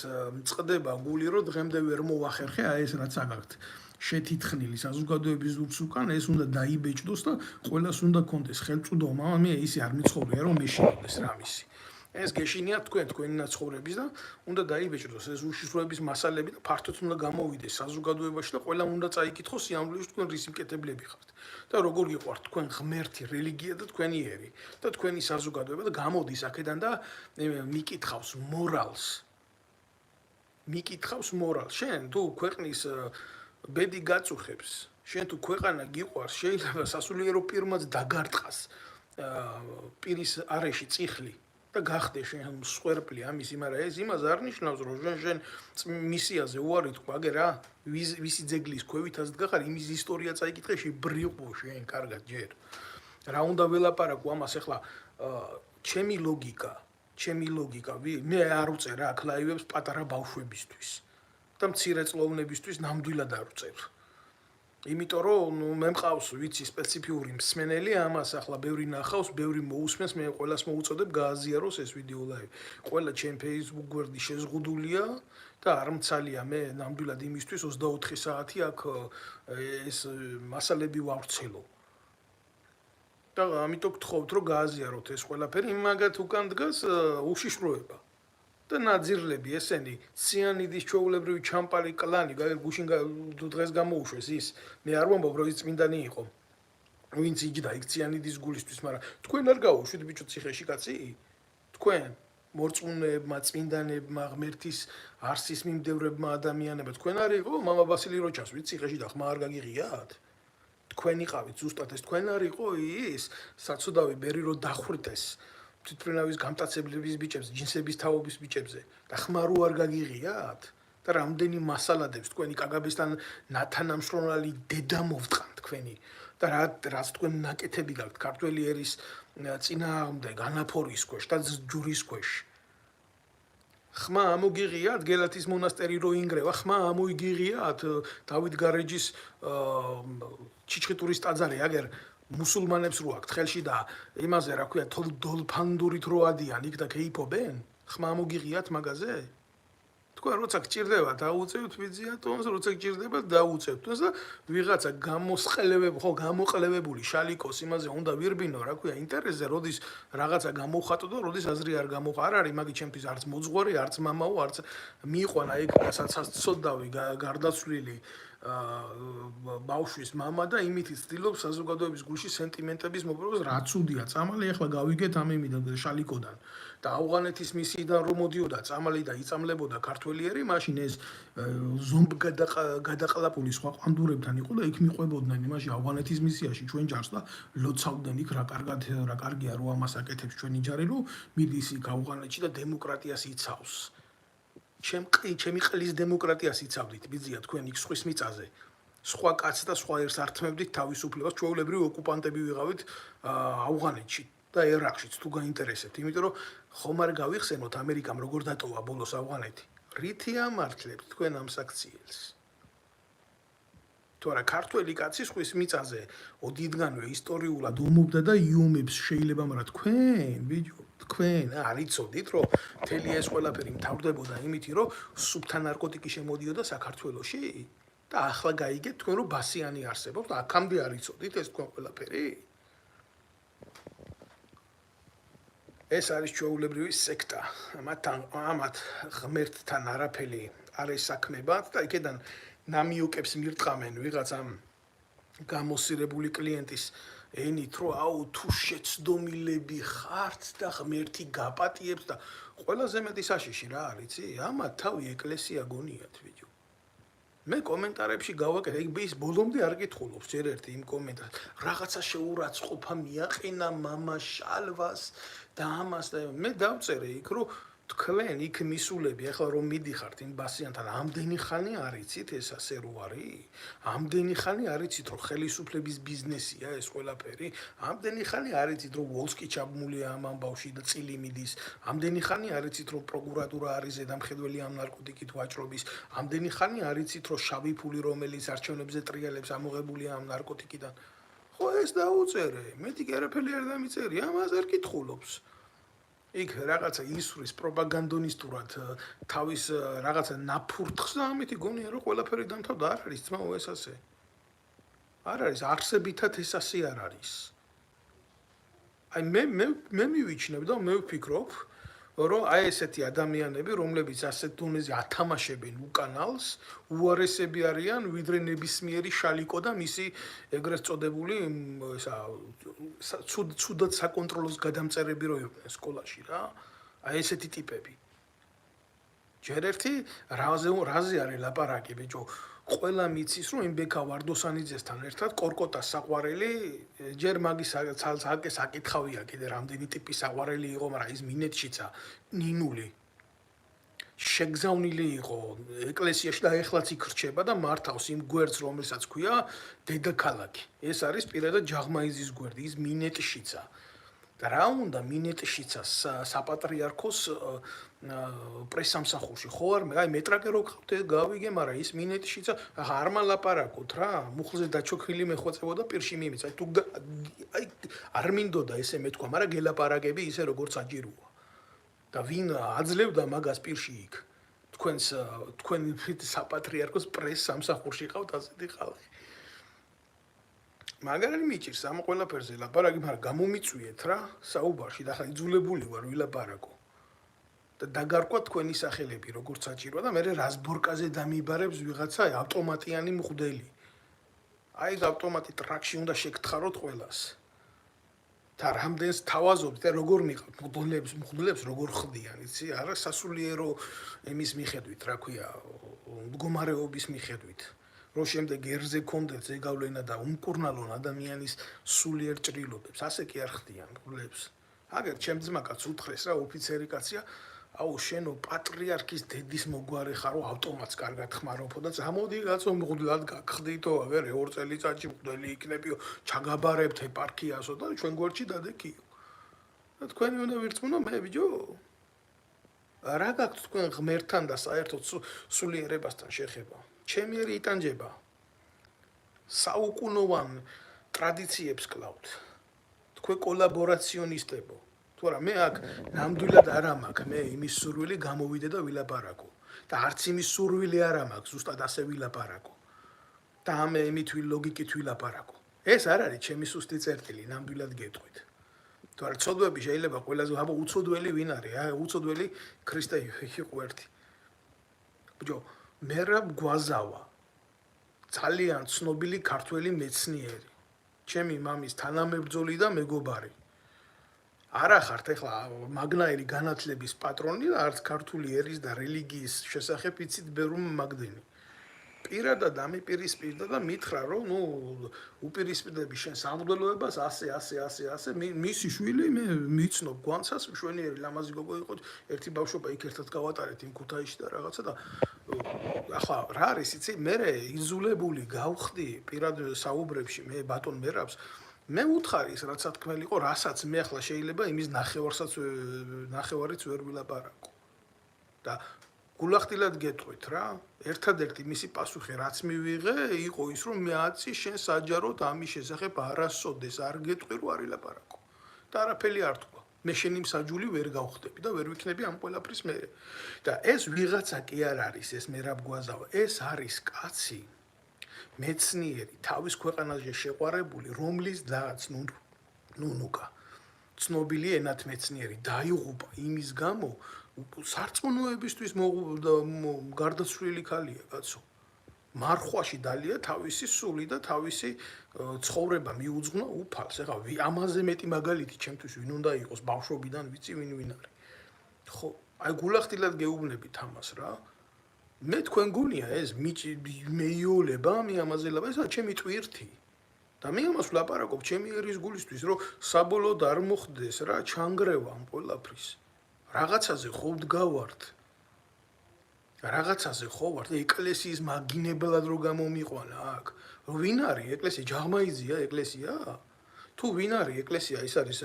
წყდება გული, რომ დღემდე ვერ მოახერხე, აი ეს რაც აგაქვთ. შეთითხნილი საზოგადოების ზურგს უკან, ეს უნდა დაიბეჭდოს და ყველას უნდა კონდეს ხელწუდომა, მე ისე არ მიცხოვრია, რომ მეშინოდეს რამისი. ეს გეშინია თქვენი ნაცხოვრების და უნდა დაიბეჭდოს ეს უშიშროების მასალები და ფართოდ უნდა გამოვიდეს საზოგადოებაში და ყველა უნდა წაიკითხოს სიამოვნებაში თქვენ რის მკეთებლები ხართ და როგორ გიყვართ თქვენ ღმერთი, რელიგია და თქვენი ერი და თქვენი საზოგადოება და გამოდის აქედან და მიკითხავს მორალს. შენ თუ ქვეყნის ბედი გაწუხებს, შენ თუ ქვეყანა გიყვარს, შეიძლება სასულიერო პირმაც დაგარტყას პირის არეში წიხლი. და გახდე შენ მსხვერპლი ამის, მაგრამ ეს იმას არ ნიშნავს, რომ შენ მისიაზე უარი თქვა, აგერ რა, ვისი ძეგლის ქვევითაც დგახარ, იმის ისტორია წაიკითხე, შებრიყო შენ კარგად ჯერ. რა უნდა ველაპარაკო ამას ახლა ჩემი ლოგიკა, მე არ უწერ აქ ლაივებს პატარა ბავშვებისთვის და მცირეწლოვნებისთვის ნამდვილად არ უწერ. იმიტომ რომ მე მყავს ვიცი სპეციფიური მსმენელი ამას ახლა ბევრი ნახავს, ბევრი მოусმენს, მე ყველას მოუწოდებ გააზიაროს ეს ვიდეო ლაივი. ყველა ჩემ Facebook გვერდი შეზღუდულია და არ მცალია მე ნამდვილად იმისთვის 24 საათი აქ ეს მასალები ვავრცელო. და ამიტომ გთხოვთ რომ გააზიაროთ ეს ყველაფერი, მაგათ უკან დგას უშიშროება. და ნაძირლები ესენი ციანიდის ჩვეულებრივი ჩამპალი კლანი გუშინ დღეს გამოუშვეს ის მე არ ვამბობ რომ ის წმინდანი იყო ვინც იჯდა იქ ციანიდის გულისთვის მაგრამ თქვენ არ გაუშვით ბიჭო ციხეში კაცი თქვენ მორწმუნეებმა წმინდანებმა ღმერთის არსის მიმდევრებმა ადამიანებმა თქვენ არ იყო მამა ბასილი როჩას ვიცი ციხეში და ხმა არ გაგიღიათ თქვენ იყავით ზუსტად ეს თქვენ არ იყო ის საცუდავი ბერი რო დახვრდეს თვითმფრინავის გამტაცებლების ბიჭებს, ჯინსების თაობის ბიჭებზე და ხმარო არ გაგიღიათ და რამდენი მასალადებს თქვენი კაგაბისთან ნათანამშრომლალი დედა მოვტყან თქვენი და რაც თქვენ ნაკეთები გაქვთ ქართველი ერის წინააღმდეგ ანაფორის ქვეშ და ჯურის ქვეშ ხმა ამოგიღიათ გელათის მონასტერი რო ინგრევა ხმა ამოიგიღიათ დავით გარეჯის ჩიჩხიტურის ტაძარი აგერ მუსულმანებს რო აქვთ ხელში და იმაზე რა ქვია დოლფანდურით რო ადიან იქ და კეიფობენ ხმა მოგიღიათ მაგაზე თქვენ როცა გჭირდება დაუწევთ ვიზიატონს როცა გჭირდება დაუწევთ თუნდაც და ვიღაცა გამოყლევებული შალიკოს იმაზე უნდა ვირბინო რა ქვია ინტერესზე როდის რაღაცა გამოხატო და როდის აზრი არ გამოხა არ არის მაგით ჩემთვის არც მოძღვარი არც მამაო არც მიიყვანა ეგ საცოდავი გარდაცვლილი ბავშვის მამა და იმით იცდილობს საზოგადოების გულში სენტიმენტების მოპოვებას რაც უდია წამალი ახლა გავიგეთ ამ იმიდან შალიკოდან და ავღანეთის მისიიდან რომ მოდიოდა წამალი და იწამლებოდა ქართველი ერი მაშინ ეს ზომბ გადაყლაპული სხვა ყვანდურებთან იყო და იქ მიყვებოდნენ იმაში ავღანეთის მისიაში ჩვენ ჯარს და ლოცავდნენ იქ რა კარგია რო ამას აკეთებს ჩვენი ჯარი რომ მიდის იქ ავღანეთში და დემოკრატიას იცავს ჩემი ყლის დემოკრატიას იცავდით ბიძია თქვენ იქ სხვის მიწაზე სხვა კაცს და სხვა ერს ართმევდით თავისუფლებას ჩვეულებრივი ოკუპანტები ვიყავით ავღანეთში და ერაყშიც თუ გაინტერესებთ იმიტომ რომ ხომ არ გავიხსენოთ ამერიკამ როგორ დატოვა ბოლოს ავღანეთი რითი ამართლებთ თქვენ ამ საქციელს თორე ქართველი კაცი სხვის მიწაზე ოდიდგანვე ისტორიულად ომობდა და იუმებს შეიძლება მაგრამ თქვენ ბიჭო თქვენ არ იცოდით რომ მთელი ეს ყველაფერი მთავრდებოდა იმითი რომ სუფთა ნარკოტიკი შემოდიოდა საქართველოში და ახლა გაიგეთ თქვენ რომ ბასიანი არსებობს და აქამდე არ იცოდით ეს თქვენ ყველაფერი ეს არის ჩვეულებრივი სექტა ამათ ღმერთთან არაფერი არ ესაქმებათ და იქედან ნამიოკებს მირტყამენ ვიღაც ამ გამოსირებული კლიენტის ენით რომ აუ თუ შეცდომილები ხართ და ღმერთი გაპატიებს და ყველაზე მეტი საშიში რა არის იცი ამათ თავი ეკლესია გონიათ ბიჭო მე კომენტარებში გავაკეთე ეგ ის ბოლომდე არ კითხულობს ჯერ ერთი იმ კომენტარს რაღაცა შეურაცხყოფა მიაყენა მამა შალვას და ამას და მე დავწერე იქ რომ თქვენ იქ მისულები ახლა რომ მიდიხართ იმ ბასიანთან ამდენი ხანი არიცით ეს ასე რო არის ამდენი ხანი არიცით რომ ხელისუფლების ბიზნესია ეს ყველაფერი ამდენი ხანი არიცით რომ ვოლსკი ჩაბმულია ამ ამბავში და წილი მიდის ამდენი ხანი არიცით რომ პროკურატურა არის ზედამხედველი ამ ნარკოტიკით ვაჭრობის ამდენი ხანი არიცით რომ შავი ფული რომელიც არჩევნებზე ტრიალებს ამოღებულია ამ ნარკოტიკიდან ხო ეს დაუწერე მეტი კი არაფერი არ დამიწერია ამას არ კითხულობს იქ რაღაცა ისვრის პროპაგანდონისტურად თავის რაღაცა ნაფურთხს და ამით გონია რომ ყველაფერი დამთავრდა არ არის ძმაო ეს ასე არ არის არსებითად ეს ასე არ არის აი მე მივიჩნევ და მე ვფიქრობ რომ აი ესეთი ადამიანები რომლებიც ასეთ დონეზე ათამაშებენ უკანალს უარესები არიან ვიდრე ნებისმიერი შალიკო და მისი ეგრეთ წოდებული ესა ცუდად საკონტროლოს გადამწერები რო იყვნენ სკოლაში რა აი ესეთი ტიპები ჯერ ერთი რაზე არის ლაპარაკი ბიჭო ყველა მიცის რომ იმ ბექა ვარდოსანიძესთან ერთად კორკოტას საყვარელი ჯერ მაგის საკითხავია კიდე რამდენი ტიპის საყვარელი იყო მაგრამ ის მინეთშიცა ნინული შეგზავნილი იყო ეკლესიაში და ეხლაც იქ რჩება და მართავს იმ გვერდს რომელსაც ქვია დედაქალაქი ეს არის პირადად ჯაღმაიზის გვერდი ის მინეთშიცა და რა უნდა მინეთშიცას საპატრიარქოს პრესამსახურში ხო არ მე აი მეტრაკე რო გყავთ გავიგე მაგრამ ის მინეთშიცა არ მალაპარაკოთ რა მუხლზე დაჩოქილი მეხვეწებოდა პირში მიმიც აი თუ აი არ მინდოდა ესე მეთქვა მაგრამ გელაპარაკები ისე როგორც აჯიროა და ვინ აძლევდა მაგას პირში იქ თქვენ საპატრიარქოს პრესამსახურში ყავთ ასეთი ხალხი მაგარი მიჭირს ამ ყველაფერზე ლაპარაკი მაგრამ გამომიწვიეთ რა საუბარში და ხა იძულებული ვარ ვილაპარაკო და დაგარკვა თქვენი სახელები როგორც საჭიროა და მე რას ბორკაზე დამიბარებს ვიღაცა ავტომატიანი მღვდელი. აი ეს ავტომატი ტრაქში უნდა შეგთხაროთ ყველას. და რამდენს თავაზობთ და როგორ მიყავთ მღვდლებს როგორ ხდიან, იცი? არა სასულიერო იმის მიხედვით, რა ქვია, მდგომარეობის მიხედვით. რომ შემდეგ ერზე კონდეთ ზეგავლენა და უმკურნალონ ადამიანის სულიერ ჭრილობებს, ასე კი არ ხდიან მღვდლებს. აგერ ჩემ ძმაკაც უთხრეს რა ოფიცერი კაცია, აუ შენო პატრიარქის დედის მოგვარე ხარო ავტომატს კარგად ხმარობო და წამოდი კაცო მღვდლად გაგხდითო, აგერ 2 წელიწადში მღვდელი იქნებიო, ჩაგაბარებთ ეპარქიასო და ჩვენ გვერდში დადექიო. და თქვენი უნდა ვირწმუნო მე ბიჭო? რა გაქვთ თქვენ ღმერთთან და საერთოდ სულიერებასთან შეხება? ჩემი იტანჯება. საუკუნოვან ტრადიციებს კლავთ. თქვენ კოლაბორაციონისტებო. თორე მე აქ ნამდვილად არ მაქვს, მე იმის სურვილი გამოვიდე და ვილაპარაკო. და არც იმის სურვილი არ მაქვს, ზუსტად ასე ვილაპარაკო. და ამე იმით ლოგიკით ვილაპარაკო. ეს არ არის ჩემი სუსტი წერტილი, ნამდვილად გეტყვით. თორე ცოდვები შეიძლება ყველაზე აბა უცოდველი ვინ არის? უცოდველი ქრისტე იყო ერთი. ბიჭო, მერაბ გვაზავა. ძალიან ცნობილი ქართველი მეცნიერი. ჩემი მამის თანამებრძოლი და მეგობარი. არა ხართ ეხლა მაგნაირი განათლების პატრონი და არც ქართული ერის და რელიგიის შესახებ იცით ბევრ მაგდენი. პირადად ამიპირისპირდა და მითხრა რომ ნუ უპირისპირდები შენ სამღვდელოებას ასე მისი შვილი მე მიცნობ გვანცას მშვენიერი ლამაზი გოგო იყო ერთი ბავშვობა იქ ერთად გავატარეთ იმ ქუთაისში და რაღაცა და ახლა რა არის იცი მე იზოლებული გავხდი პირად საუბრებში მე ბატონ მერაბს მე უთხარი ის რაც თქმელი იყო რასაც მე ახლა შეიძლება იმის ნახევარიც ვერ ვილაპარაკო და გულახდილად გეტყვით რა ერთადერთი მისი პასუხი რაც მივიღე იყო ის რომ მე აცი შენ საჯაროდ ამის შესახებ არასოდეს არ გეტყვი რომ არ ილაპარაკო და არაფერი არ თქვა მე შენი მსაჯული ვერ გავხდები და ვერ ვიქნები ამ ყველაფრის მე და ეს ვიღაცა კი არ არის ეს მერაბ გვაზავა ეს არის კაცი მეცნიერი თავის ქვეყანაზე შეყვარებული რომლის დაც ნუნუკა ცნობილი ენათმეცნიერი დაიღუპა იმის გამო სარწმუნოებისთვის გარდაცვლილი ქალია კაცო მარხვაში დალია თავისი სული და თავისი ცხოვრება მიუძღვნა უფალს ეხლა ამაზე მეტი მაგალითი ჩემთვის ვინ უნდა იყოს ბავშვობიდან ვიცი ვინ არის ხო აი გულახდილად გეუბნებით ამას რა მე თქვენ გონია ეს მეიოლება მე ამაზე ლაპარაკობ ესა ჩემი ტვირთი და მე ამას ვლაპარაკობ ჩემი ერის გულისთვის რომ საბოლოოდ არ მოხდეს რა ჩანგრევა ამ ყველაფრის რაღაცაზე ხო ვდგავართ რაღაცაზე ხო ვართ ეკლესიის მაგინებლად რო გამომიყვანა აქ ვინ არის ეკლესია ჯაღმაიზია ეკლესია თუ ვინ არის ეკლესია ის არის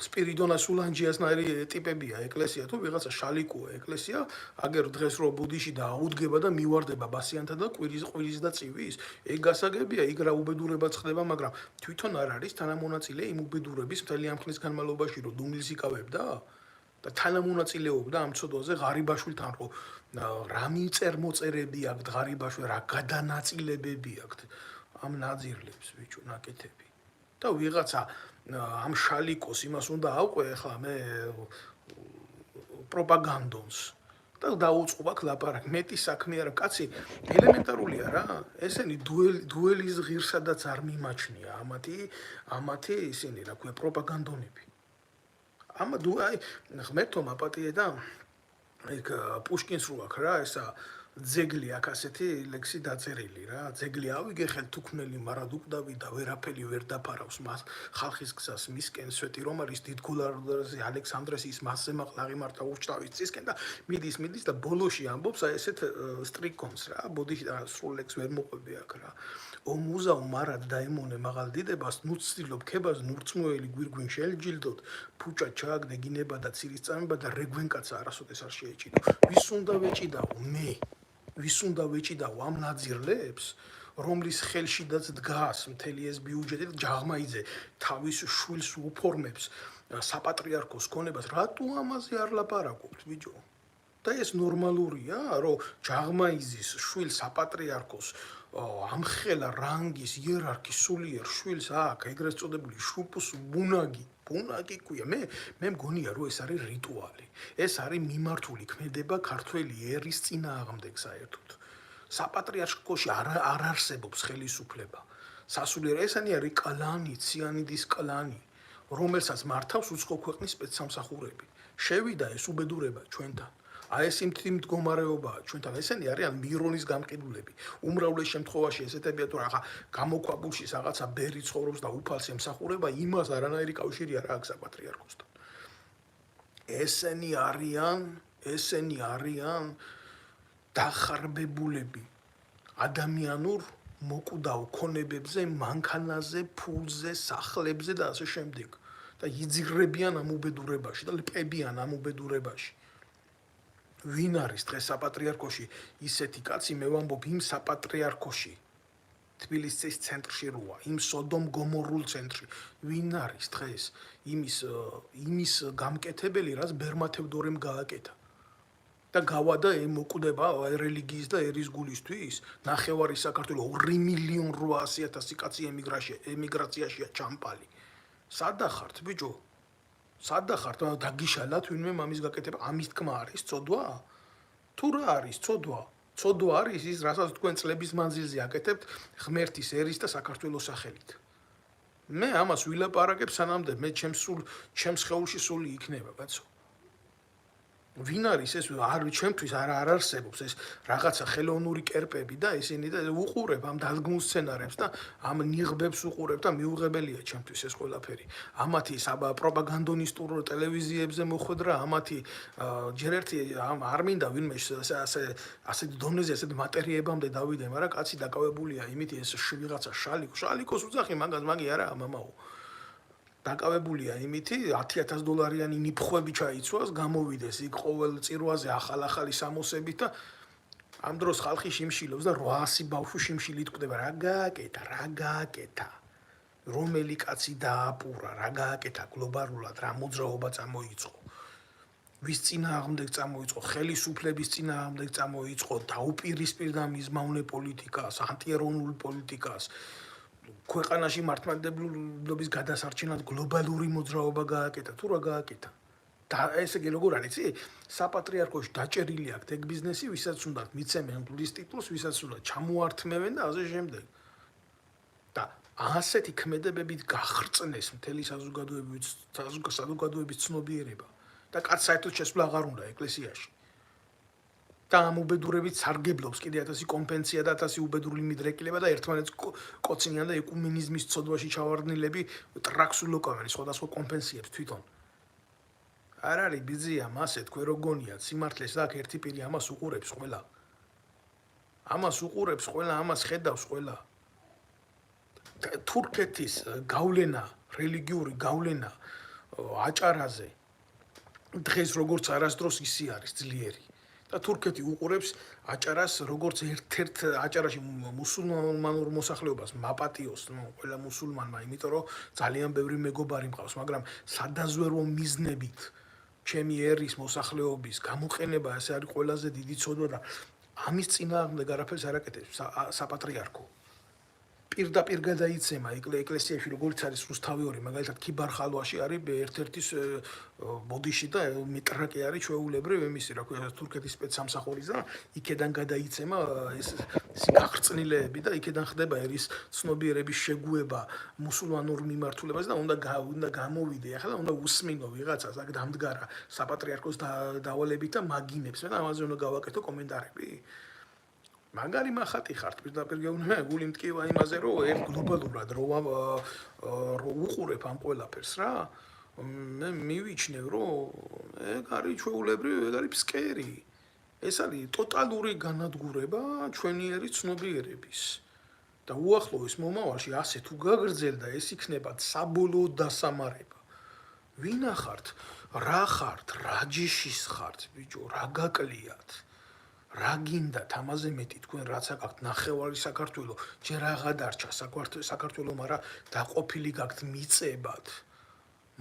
სპირიდონა სულანჯიასნაირი ტიპებია ეკლესია თუ ვიღაცა შალიკოა ეკლესია აგერ დღეს რო ბუდიში და აუდგება და მივარდება ბასიანთა და ყვირის და წივის ეგ გასაგებია იქ რა უბედურებაც ხდება მაგრამ თვითონ არ არის თანამონაწილე იმ უბედურების მთელი ამ ხნის განმავლობაში რო დუმილს იკავებდა და თანამონაწილეობდა ამ ცოდვაზე ღარიბაშვილთან რო რა მიწერმოწერები აქვს ღარიბაშვილი რა გადანაწილებები აქვს ამ ნაძირლებს ბიჭო ნაკეთები და ვიღაცა ამ შალიკოს იმას უნდა ავყვე ახლა მე პროპაგანდონს და დაუწყობა ლაპარაკ მეტი საქმე არა კაცი ელემენტარულია რა ესენი დუელის ღირსადაც არ მიმაჩნია ამათი ისინი რა ქვია პროპაგანდონები ამა აი ღმერთო მაპატიე და ეგ პუშკინს რო აქვს რა ესა ძეგლი აქ ასეთი ლექსი დაწერილი რა ძეგლი ავიგე ხელთუქმნელი მარად უკვდავი და ვერაფერი ვერ დაფარავს მას ხალხის გზას მისკენ სვეტი რომ არის დიდგულარზე ალექსანდრეს ის მასზე მაღლაღი მართა ურჩთავის წისკენ და მიდის და ბოლოში ამბობს აი ესეთ სტრიკონს რა ბოდიში და სრულ ლექს ვერ მოყვები აქ რა ომუზავ მარად დაემონე მაღალ დიდებას ნუცდილობ ქებას ნურწმუელი გვირგვინ შეელჯილდოთ ფუჭა ჩააგდე გინება და ცირის წამება და რეგვენკაცა არასოდეს არ შეეჭიდო ვის უნდა ვეჭიდაო მე ვის უნდა ვეჭიდაო ამ ნაძირლებს რომლის ხელშიდაც დგას მთელი ეს ბიუჯეტი და ჯაღმაიძე თავის შვილს უფორმებს საპატრიარქოს ქონებას რატო ამაზე არ ლაპარაკობთ ბიჭო და ეს ნორმალურია რომ ჯაღმაიზის შვილს საპატრიარქოს ამხელა რანგის იერარქის სულიერ შვილს აქვს ეგრეთ წოდებული შუპუს ბუნაგი ბუნაკიკუია. მე მგონია რომ ეს არის რიტუალი. ეს არის მიმართული ქმედება ქართველი ერის წინააღმდეგ საერთოდ. საპატრიარქოში არ არსებობს ხელისუფლება. სასულიერო ესენი არის კლანი, ციანიდის კლანი, რომელსაც მართავს უცხო ქვეყნის სპეცსამსახურები. შევიდა ეს უბედურება ჩვენთან. აი ეს იმ მდგომარეობაა ჩვენთან. ესენი არიან მირონის გამყიდულები. უმრავლეს შემთხვევაში ესეთებია თუ რაღაცა გამოქვაბულში რაღაცა ბერი ცხოვრობს და უფალს ემსახურება, იმას არანაირი კავშირი არ აქვს საპატრიარქოსთან. ესენი არიან დახარბებულები ადამიანურ მოკვდავ ქონებებზე, მანქანაზე, ფულზე, სახლებზე და ასე შემდეგ. და იძირებიან ამ უბედურებაში და ლპებიან ამ უბედურებაში. ვინ არის დღეს საპატრიარქოში ისეთი კაცი, მე ვამბობ იმ საპატრიარქოში თბილისის ცენტრში როა, იმ სოდომ გომორულ ცენტრში. ვინ არის დღეს იმის გამკეთებელი, რაც ბერმათევდორემ გააკეთა. და გავადა მოკვდება რელიგიის და ერის გულისთვის, ნახევარი საქართველოს 2.800.000 კაცი ემიგრაციაშია ჩამპალი. სადა ხართ ბიჭო? სადა ხართ? დაგიშალათ ვინმე მამის გაკეთება? ამის თქმა არის წოდვა? თუ რა არის წოდვა? წოდვა არის ის, რასაც თქვენ წლების მანძილზე აკეთებთ ღმერთის, ერის და საქართველოს სახელით. მე ამას ვილაპარაკებ სანამდე მე ჩემს ხეულში სული იქნება, კაცო. ვინ არის ეს? ჩემთვის არ არსებობს ეს რაღაცა ხელოვნური კერპები და ისინი და უყურებ ამ დადგმულ სცენარებს და ამ ნიღბებს უყურებ და მიუღებელია ჩემთვის ეს ყველაფერი. ამათი პროპაგანდონისტურ ტელევიზიებზე მოხვედრა, ამათი ჯერ ერთი არ მინდა ვინმე ასეთ დონეზე, ასეთ მატერიებამდე დავიდე, მაგრამ კაცი დაკავებულია იმით, ეს ვიღაცა შალიკოს უძახი მაგას, მაგი არა, მამაო. დაკავებულია იმითი, $10,000 ნიფხვები ჩაიცვას, გამოვიდეს იქ ყოველ წირვაზე ახალი სამოსებით და ამ დროს ხალხი შიმშილობს და 800 ბავშვი შიმშილით კვდება. რა გააკეთა? რომელი კაცი დააპურა, რა გააკეთა გლობალურად, რა მოძრაობა წამოიწყო? ვის წინააღმდეგ წამოიწყო? ხელისუფლების წინააღმდეგ წამოიწყო, დაუპირისპირდა მიზმავნე პოლიტიკას, ანტიეროვნულ პოლიტიკას. ქვეყანაში მართლმადიდებლობის გადასარჩენად გლობალური მოძრაობა გააკეთა, თუ რა გააკეთა? და ესე იგი როგორ არის, იცი? საპატრიარქოში დაჭერილი აქვს ეგ ბიზნესი, ვისაც უნდა მიცემენ გულის ტიტულს, ვისაც უნდა ჩამოართმევენ და ასე შემდეგ. და ასეთი ქმედებებით გახრწნეს მთელი საზოგადოების ცნობიერება და კაც საერთოდ შესვლა აღარ უნდა ეკლესიაში. და ამ უბედურებით სარგებლობს კიდე 1000 კონფენსია და 1000 უბედურული მიდრეკილება და ერთმანეთს კოცინიან და ეკუმენიზმის ცოდვაში ჩავარდნილები ტრაქს ულოკავენ სხვადასხვა კონფენსიებს თვითონ. არ არის ბიზია მასე თქვენ რო გონიათ სიმართლეს აქ ერთი პირი ამას უყურებს ყველა. ამას ხედავს ყველა. თურქეთის გავლენა, რელიგიური გავლენა აჭარაზე დღეს როგორც არასდროს ისი არის ძლიერი. და თურქეთი უყურებს აჭარას როგორც ერთ-ერთ აჭარაში მუსულმანურ მოსახლეობას მაპატიოს, ყველა მუსულმანმა, იმიტომ რომ ძალიან ბევრი მეგობარი მყავს, მაგრამ სადაზვერვო მიზნებით ჩემი ერის მოსახლეობის გამოყენება ეს არის ყველაზე დიდი ცოდვა და ამის წინააღმდეგ არაფერს არ აკეთებს საპატრიარქო. პირდაპირ გადაიცემა ეკლესიაში როგორც არის რუსთავი, მაგალითად ქიბარ-ხალვაში არის ერთ-ერთი ბოდიში და მეტრაკი არის ჩვეულებრივ იმისი, რა ქვია, თურქეთის სპეცსამსახურის და იქედან გადაიცემა ეს გახრწნილეები და იქედან ხდება ერის ცნობიერების შეგუება მუსულმანურ მიმართულებას და უნდა გამოვიდე, ახლა უნდა უსმინო ვიღაცას, აქ დამდგარა საპატრიარქოს დავალებით და მაგინებს და ამაზე უნდა გავაკეთო კომენტარები. მაგარი მახატი ხართ პირდაპირ გეუბნები, გული მტკივა იმაზე, რომ ერთ გლობალურად რო უყურებ ამ ყველაფერს რა. მე მივიჩნევ, რომ ეგ არის ჩვეულებრივ, ეგ არის ფსკერი. ეს არის ტოტალური განადგურება ჩვენი ერის ცნობიერების. და უახლოეს მომავალში ასე თუ გაგრძელდა, ეს იქნება საბოლოო დასამარება. ვინა ხართ? რა ხართ? რა ჯიშის ხართ, ბიჭო, რა გაკლიათ? რა გინდათ ამაზე მეტი თქვენ რაც აკაქვთ ნახევარი საქართველო ჯერ აღარ დარჩა საქართველო, მაგრამ დაყოფილი გაქვთ მიწებად,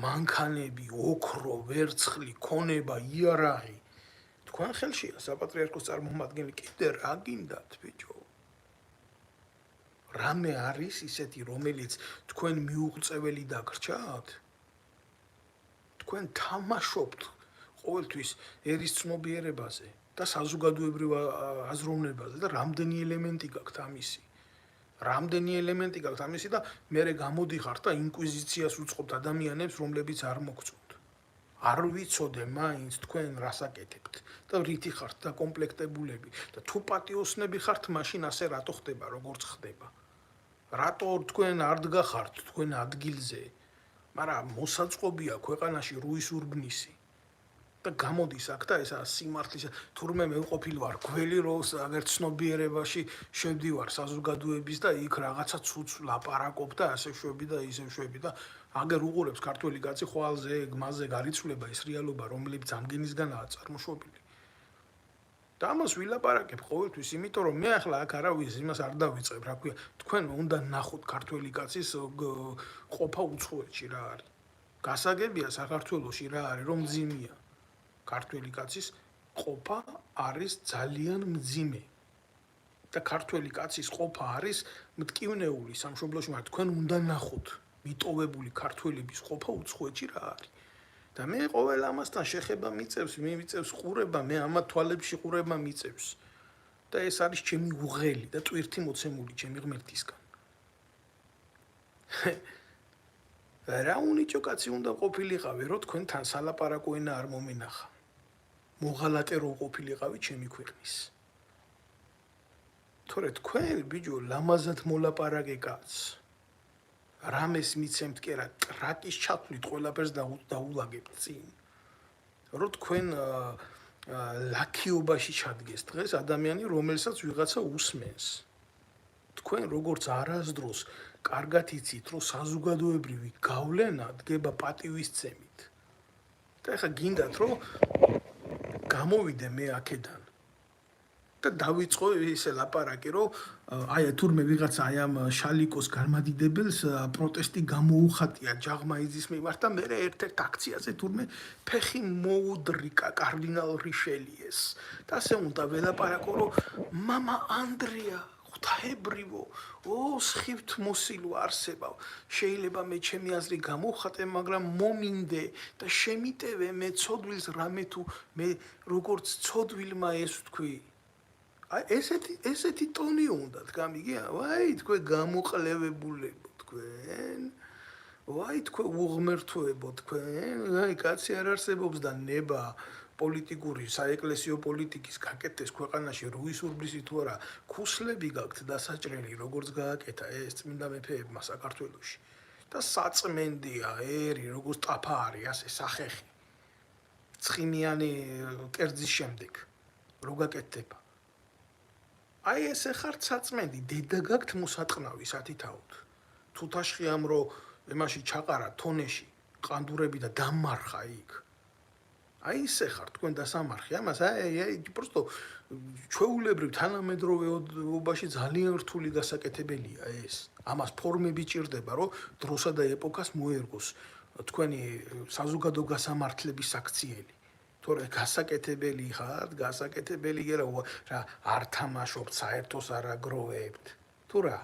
მანქანები, ოქრო, ვერცხლი, ქონება, იარაღი. თქვენ ხელშია საპატრიარქოს წარმომადგენელი, კიდე რა გინდათ ბიჭო? რამე არის ისეთი, რომელიც თქვენ მიუღწეველი დაგრჩათ? თქვენ თამაშობთ ყოველთვის ერის ცნობიერებაზე და საზოგადოებრივ აზროვნებაზე და რამდენი ელემენტი გაქვთ ამისი. რამდენი ელემენტი გაქვთ ამისი და მერე გამოდიხართ და ინკვიზიციას უწყობთ ადამიანებს, რომლებიც არ მოგწონთ. არ ვიცოდე მაინც თქვენ რას აკეთებთ და რითი ხართ დაკომპლექტებულები და თუ პატიოსნები ხართ, მაშინ ასე რატო ხდება, როგორც ხდება. რატო თქვენ არ დგახართ თქვენ ადგილზე, მაგრამ მოსაწყობია ქვეყანაში რუის ურბნისი. და გამოდის აქ და ესა სიმართლის თურმე მე ვყოფილი ვარ გველი როს აგერ ცნობიერებაში შევდივარ საზოგადოების და იქ რაღაცა ცუც ლაპარაკობ და ასე შვები და ისე შვები და აგერ უყურებს ქართველი კაცი ხვალზე გმაზე გარიცვლება ეს რეალობა რომლებიც ამგენისგანაა წარმოშობილი და ამას ვილაპარაკებ ყოველთვის იმიტომ რომ მე ახლა აქ არავის იმას არ დავიწყებ რა ქვია თქვენ უნდა ნახოთ ქართველი კაცის ყოფა უცხოეთში რა არის გასაგებია საქართველოში რა არის რომ მძიმეა ქართველი კაცის ყოფა არის ძალიან მძიმე და ქართველი კაცის ყოფა არის მტკივნეული სამშობლოში მაგრამ თქვენ უნდა ნახოთ მიტოვებული ქართველების ყოფა უცხოეთში რა არის და მე ყოველ ამასთან შეხება მიწევს მე მიწევს ყურება მე ამა თვალებში ყურება მიწევს და ეს არის ჩემი უღელი და ტვირთი მოცემული ჩემი ღმერთისგან რა უნიჭო კაცი უნდა ყოფილიყავი რომ თქვენთან სალაპარაკო ენა არ მომენახა მოღალატე რო ყოფილიყავი ჩემი ქვეყნის. თორე თქვენ ბიჭო ლამაზად მოლაპარაკე კაც. რამეს მიცემთ კი რა ტრაკის ჩათვლით ყველაფერს დაულაგებთ წინ. რო თქვენ ლაქიობაში ჩადგეს დღეს ადამიანი რომელსაც ვიღაცა უსმენს. თქვენ როგორც არასდროს კარგად იცით რომ საზოგადოებრივი გავლენა დგება პატივისცემით. და ეხა გინდათ რომ გამოვიდე მე აქედან და დავიწყო ისე ლაპარაკი რომ აი თურმე ვიღაცა აი ამ შალიკოს განმადიდებელს პროტესტი გამოუხატია ჯაღმაიძის მიმართ და მე ერთ-ერთ აქციაზე თურმე ფეხი მოუდრიკა კარდინალ რიშელიეს და ასე უნდა ველაპარაკო რომ მამა ანდრია ღვთაებრივო სხივთ მოსილო არსებავ შეიძლება მე ჩემი აზრი გამოვხატე მაგრამ მომინდე და შემიტევე მე ცოდვილს რამე თუ მე როგორც ცოდვილმა ეს ვთქვი აი ესეთი ტონი უნდა გამიგია ვაი თქვენ გამოყლევებულებო თქვენ ვაი თქვენ უღმერთოებო თქვენ აი კაცი არ არსებობს და ნება პოლიტიკური საეკლესიო პოლიტიკის გაკეთდეს ქვეყანაში რუის ურბლისი თუ არა ქუსლები გაქვთ დასაჭრელი როგორც გააკეთა ეს წმინდა მეფეებმა საქართველოში და საწმენდია ერი როგორც ტაფა არის ასე სახეხი ცხიმიანი კერძის შემდეგ რო გაკეთდება აი ესე ხართ საწმენდი დედა გაქვთ მოსატყნავი სათითაოდ თუთაშხიამ რო ემაში ჩაყარა თონეში ყანდურები და დამარხა იქ აი ესე ხარ თქვენ დასამარხი ამას აი просто ჩვეულებრივ თანამედროვეობაში ძალიან რთული გასაკეთებელია ეს ამას ფორმები ჭირდება რომ დროსა და ეპოქას მოერგოს თქვენი საზოგადო გასამართლების აქციელი თორე გასაკეთებელი ხართ გასაკეთებელი რა არ თამაშობთ საერთოს არ აგროვებთ თუ რა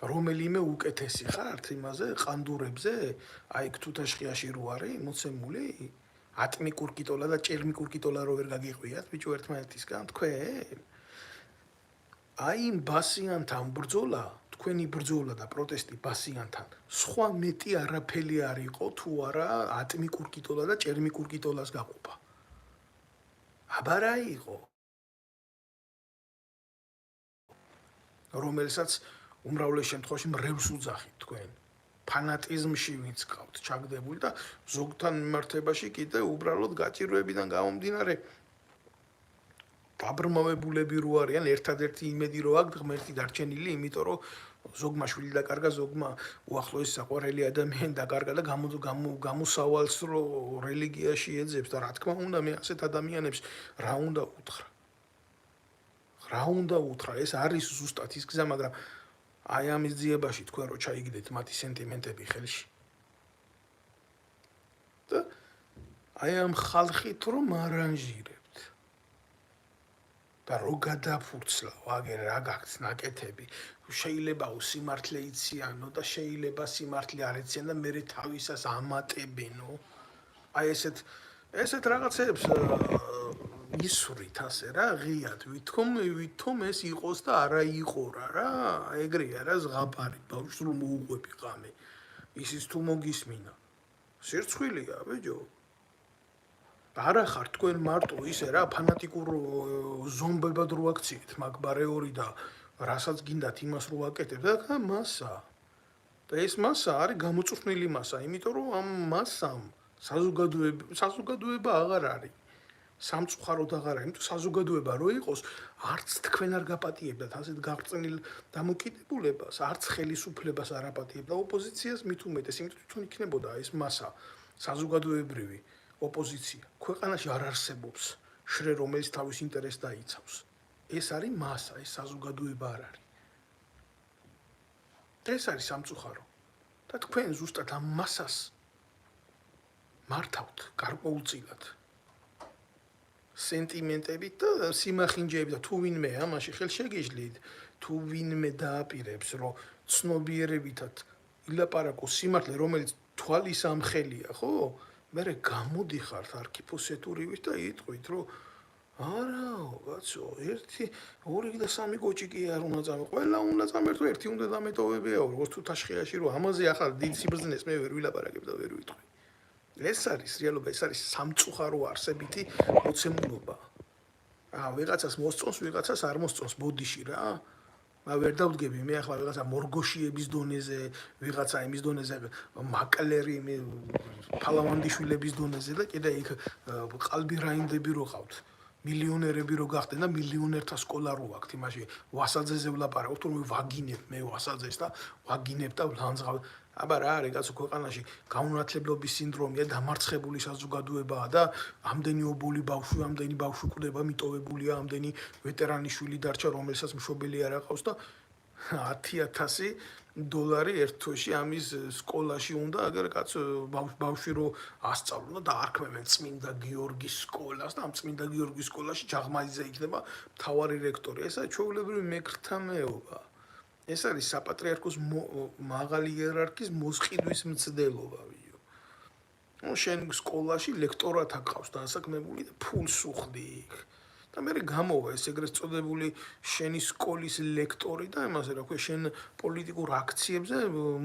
რომელიმე უკეთესი ხართ იმაზე ყანდურებზე აი თუთაშხიაში რო არის მოცემული ატმიკურ კიტოლა და ჭერმიკურ კიტოლა რო ვერ გაგიყვიათ ბიჭო ერთმანეთისგან თქვენ აი იმ ბასიანთან ბრძოლა თქვენი ბრძოლა და პროტესტი ბასიანთან სხვა მეტი არაფერი არ იყო თუ არა ატმიკურ კიტოლა და ჭერმიკურ კიტოლას გაყოფა აბა რა იყო რომელსაც უმრავლეს შემთხვევაში მრევლს უძახით თქვენ ფანატიზმში ვინც ყავთ ჩაგდებული და ზოგთან მიმართებაში კიდე უბრალოდ გაჭირვებიდან გამომდინარე დაბრმავებულები რო არიან ერთადერთი იმედი რო აქვს ღმერთი დარჩენილი იმიტომ რომ ზოგმა შვილი დაკარგა ზოგმა უახლოესი საყვარელი ადამიანი დაკარგა და გამოსავალს რო რელიგიაში ეძებს და რა თქმა უნდა მე ასეთ ადამიანებს რა უნდა უთხრა ეს არის ზუსტად ის გზა მაგრამ აი ამის ძიებაში თქვენ რო ჩაიგდეთ მათი სენტიმენტები ხელში და აი ამ ხალხით რომ არანჟირებთ და რო გადაფურცლავ აგერ რა გაქვს ნაკეთები შეიძლება სიმართლე იციანო და შეიძლება სიმართლე არ იციან და მე თავისას ამატებენო. აი ესეთ რაღაცებს ისვრით ასე რა, ღიად ვითომ ეს იყოს და არა იყო რა, ეგრეა რა ზღაპარი, ბავშვს რომ მოუყვები ღამე. ისიც თუ მოგისმინა. სირცხვილია, ბიჭო. არა ხარ თქვენ მარტო ისე რა ფანატიკურ ზომბებად რო აქციეთ, მაგ ბარეორი და რასაც გინდათ იმას რო აკეთებ და მასა. და ეს მასა არის გამოწვეული მასა, იმიტომ რომ ამ მასამ საზოგადოება აღარ არის. სამწუხაროდ აღარ არის, იმიტომ საზოგადოება რო იყოს, არც თქვენ არ გაპატიებდათ ასეთ გაღწნილ დამოკიდებულებას, არც ხელისუფლებას არ აპატიებდა ოპოზიციას მით უმეტეს, იმიტომ თვითონ იქნებოდა ეს მასა საზოგადოებრივი ოპოზიცია. ქვეყანაში არ არსებობს შრე, რომელიც თავის ინტერესს დაიცავს. ეს არის მასა, ეს საზოგადოება არ არის. ეს არის სამწუხარო. და თქვენ ზუსტად ამ მასას მართავთ გარკვეულწილად. სენტიმენტებით და სიმახინჯეებით და თუ ვინმე ამაში ხელშეგეძლით, თუ ვინმე დააპირებს, რომ ცნობიერებითად ილაპარაკოს სიმართლე, რომელიც თვალის ამხელია, ხო? მე გამოდიხართ არქიფოსეთურივით და იტყვით, რომ არაო, კაცო, 1, 2 და 3 კოჭი კი არ უნდა წამო. ყველა უნდა წამერთო, ერთი უნდა დამეტოვებიაო, როგორც თუ თაშხიაში რომ ამაზე ახლა დიდ სიბრძნეს მე ვერ ვილაპარაკებ და ვერ ვიტყვი. ეს არის რეალობა, ეს არის სამწუხარო არსებითი მოცემულობა. ვიღაცას მოსწონს, ვიღაცას არ მოსწონს ბოდიში რა. ვერ დავდგები მე ახლა ვიღაცა მორგოშიების დონეზე, ვიღაცა იმის დონეზე, მაკლერი, ფალავანდიშვილების დონეზე და კიდე იქ ყალბი რაინდები რო ყავთ. მილიონერები რო გახდნენ და მილიონერთა სკოლა რო აქვს, იმაში ვასაძეზე ვლაპარაკობ, თუ ვაგინებ მე ვასაძეს და ვაგინებ და ვლანძღავ. აბა რა არის კაცო ქვეყანაში გაუნათლებლობის სინდრომია, დამარცხებული საზოგადოებაა და ამდენი ობოლი ბავშვი, ამდენი ბავშვი კვდება, მიტოვებულია, ამდენი ვეტერანიშვილი დარჩა, რომელსაც მშობელი არ აყავს და $10,000 ერთ თვეში ამის სკოლაში უნდა, აგერ კაცო ბავშვი რო ასწავლო და დაარქმევენ წმინდა გიორგის სკოლას და ამ წმინდა გიორგის სკოლაში ჯაღმაძე იქნება მთავარი რექტორი. ესაა ჩვეულებრივი მექრთამეობა. ეს არის საპატრიარქოს მაღალი იერარქიის მოსყიდვის მცდელობა, ვიო. შენ სკოლაში ლექტორად აკავს დასაქმებული და ფულს უხდი იქ. და მე გამოვა ეს ეგრეთ წოდებული შენი სკოლის ლექტორი და იმაზე რა ქვია, შენ პოლიტიკურ აქციებზე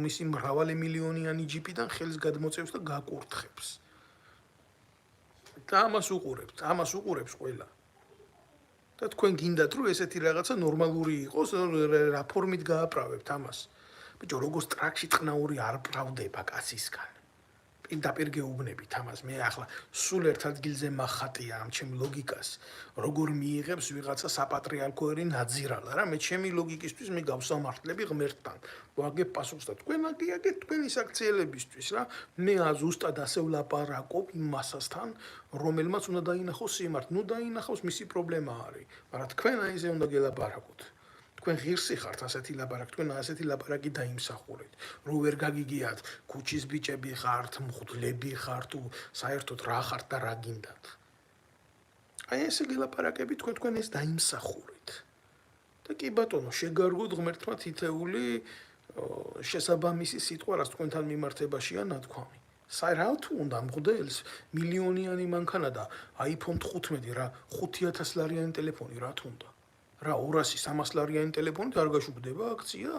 მისი მრავალი მილიონიანი ჯიპიდან ხელს გადმოწევს და გაკურთხებს. და ამას უყურებს ყველა. და თქვენ გინდათ რომ ესეთი რაღაცა ნორმალური იყოს, რა ფორმით გააправებთ ამას. ბიჭო, როგორც ტრაქში წყნაური არ პრავდება კაცისგან. პირდაპირ გეუბნებით ამას. მე ახლა სულ ერთ ადგილზე მახატია ამ ჩემ ლოგიკას, როგორ მიიღებს ვიღაცა საპატრიარქო ერი ნაძირალა რა. მე ჩემი ლოგიკისთვის მე გავსამართლები ღმერთთან. ვაგებ პასუხს და თქვენ აგიაგეთ თქვენი საქციელებისთვის რა. მე ზუსტად ასე ვლაპარაკობ იმ მასასთან, რომელმაც უნდა დაინახოს სიმართლე. ნუ დაინახოს, მისი პრობლემა არის. მაგრამ თქვენ აიზე უნდა გელაპარაკოთ. თქვენ ღირსი ხართ ასეთი ლაპარაკი, თქვენ ასეთი ლაპარაკი დაიმსახურეთ. რო ვერ გაგიგიათ, ქუჩის ბიჭები ხართ, მღვდლები ხართ, თუ საერთოდ რა ხართ და რა გინდათ. აი ესე გელაპარაკები თქვენ ეს დაიმსახურეთ. და კი ბატონო, შეგარგოთ ღმერთმა თითეული შესაბამისი სიტყვა, რაც თქვენთან მიმართებაშია ნათქვამი. რა თუ უნდა მღვდელს მილიონიანი მანქანა და iPhone 15 რა 5,000 ლარიანი ტელეფონი რა თუნდა. რა 200-300 ლარიანი ტელეფონით არ გაშუქდება აქცია?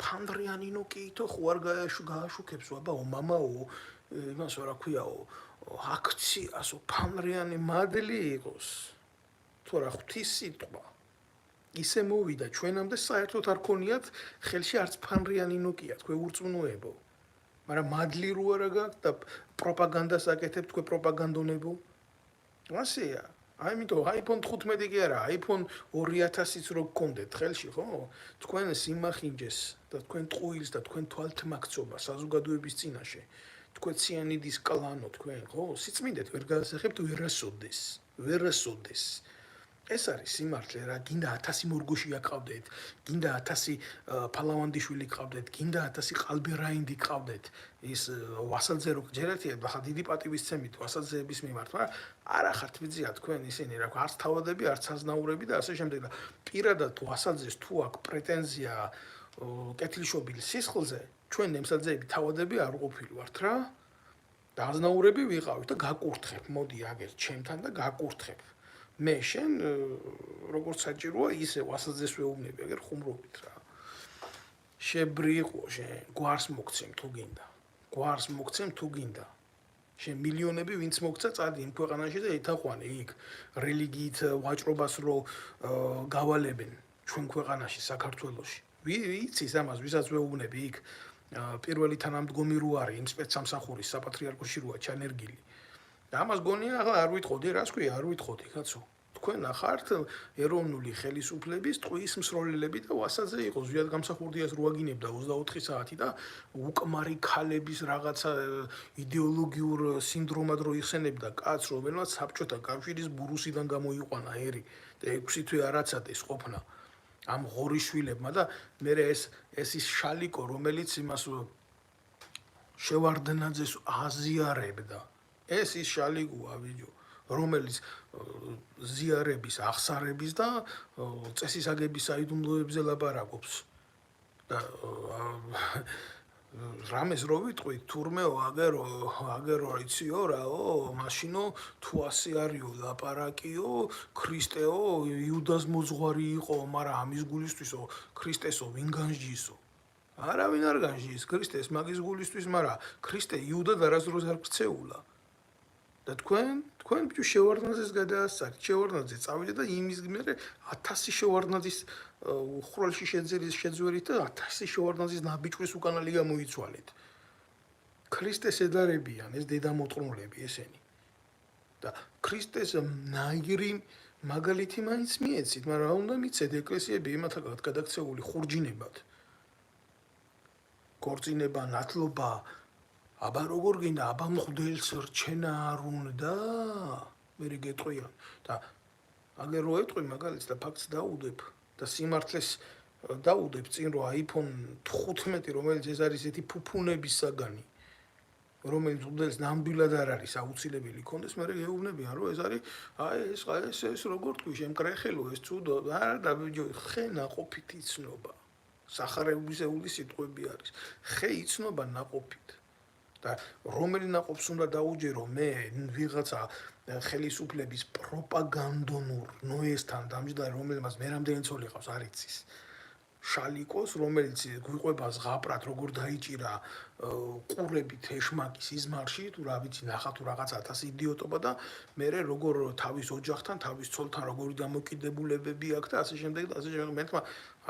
ფანდრიანი ნოკიითო ხო არ გააშუქებს, აბაო მამაო, იმას რა ქვიაო, აქციასო ფანდრიანი მადლი იყოს. თუ რა ღვთის სიტყვა. ისე მოვიდა ჩვენამდე საერთოდ არ ქონიათ ხელში არც ფანდრიანი ნოკია, თქვენ ურწმუნოებო. მაგრამ მადლი რო არა გაქვთ და პროპაგანდას აკეთებთ თქვენ პროპაგანდონებო. ასეა. ამიტომ iPhone 15 კი არა, iPhone 2000-იც რო გქონდეთ ხელში, ხო? თქვენ სიმახინჯეს და თქვენ ტყუილს და თქვენ თვალთმაქცობა საზოგადოების წინაშე. თქვენ ციანიდის კლანო თქვენ, ხო? სიწმინდეთ ვერ გაასახებთ ვერასოდეს. ეს არის სიმართლე რა, გინდა 1000 მორგოშია ყავდეთ, გინდა 1000 ფალავანდიშვილი ყავდეთ, გინდა 1000 ყალბერაინდი ყავდეთ, ის ვასალძე რო ჯერერთია, ხა დიდი პატივისცემით ვასალძეების მიმართ, მაგრამ არა ხართ ვიძია თქვენ ისინი რა, არც თავადები, არც აზნაურები და ასე შემდეგ და პირადად ვასალძეს თუ აქვს პრეტენზია კეთილშობილი სისხლზე, ჩვენ ნემსაძეები თავადები არ ყოფილი ვართ რა. და აზნაურები ვიყავით და გაკურთხებ, მოდი აგერ ჩემთან და გაკურთხებ. მე შენ როგორც საჭიროა ისე ვასალძეს ვეუბნები აგერ ხუმრობით რა. შებრიყო შენ გვარს მოგცემ თუ გინდა. გვარს მოგცემ თუ გინდა. შენ მილიონები ვინც მოგცა წადი იმ ქვეყანაში და ეთაყვანე იქ რელიგიით ვაჭრობას რო გავალებენ ჩვენ ქვეყანაში საქართველოში. ვიცის ამას ვისაც ვეუბნები იქ პირველი თანამდგომი რო არის იმ სპეცსამსახურის საპატრიარქოში როა ჩანერგილი. და ამას გონია ახლა არ ვითხოვდი, რას ქვია, არ ვითხოვდი, კაცო. თქვენ ახართ ეროვნული ხელისუფლების ტყუის მსროლელები და ვასალძე იყო ზვიად გამსახურდიას რო აგინებდა 24 საათი და უკმარი ქალების რაღაცა იდეოლოგიურ სინდრომად რო იხსენებდა კაცს, რომელსაც საბჭოთა კავშირის ბურუსიდან გამოიყვანა ერი და 6 თვე არაცადეს ყოფნა. ამ ღორიშვილებმა და მე ეს ის შალიკო რომელიც იმას შევარდნაძეს აზიარებდა ეს ის შალიკოა ბიჭო რომელიც ზიარების ახსარების და წესისაგების საიდუმლოებზე ლაპარაკობს და რამეს რო ვიტყვით თურმეო აგერო იციო რაო მაშინო თუ ასე არისო ლაპარაკიო ქრისტეო იუდას მოძღვარი იყო მაგრამ ამის გულისთვისო ქრისტესო ვინ განსჯისო არავინ არ განსჯის ქრისტეს მაგის გულისთვის მაგრამ ქრისტე იუდად არასდროს არ ქცეულა და თქვენ ბიჭო შევარდნაძეს გადაასწარით შევარდნაძე წავიდა და იმის მერე 1000 შევარდნაძის ხროლში შეძვერით და 1000 შევარდნაძის ნაბიჯვის უკანალი გამოიცვალეთ ქრისტეს ედარებიან ეს დედამოწმულები ესენი და ქრისტეს ნაირი მაგალითი მაინც მიეცით მაგრამ რა უნდა მიცეთ ეკლესიები ემათაგად გადაქცეული ხურჯინებად ქორწინება ნათლობა აბა როგორ გინდა აბა მღვდელს რჩენა არ უნდა მე გეტყვიან და აგერ რო ეტყვი მაგალითს და ფაქტს დაუდებ და სიმართლეს დაუდებ წინ რო iPhone 15 რომელიც ეს არის ეთი ფუფუნების საგანი რომელიც მღვდელს ნამდვილად არ არის აუცილებელი კონდეს მე გეუბნებიან რომ ეს არის აი ეს როგორ თქვი შემკრეხელო ეს ცუდო არა და ბიჭო ხე ნაყოფით იცნობა სახარებისეული სიტყვები არის ხე იცნობა ნაყოფით და რომელი ნაყოფს უნდა დაუჯერო მე ვიღაცა ხელისუფლების პროპაგანდონურ ნოესთან დამჯდარი რომელმაც მე რამდენი ცოლი ყავს არ იცის შალიკოს რომელიც გვიყვება ზღაპრად როგორ დაიჭირა ყურებით ეშმაკის იზმარში თუ რა ვიცი ნახა თუ რაღაცა 1000 იდიოტობა და მე როგორ თავის ოჯახთან თავის ცოლთან როგორი დამოკიდებულებები აქვს და ასე შემდეგ და ასე შემდეგ მე თქმა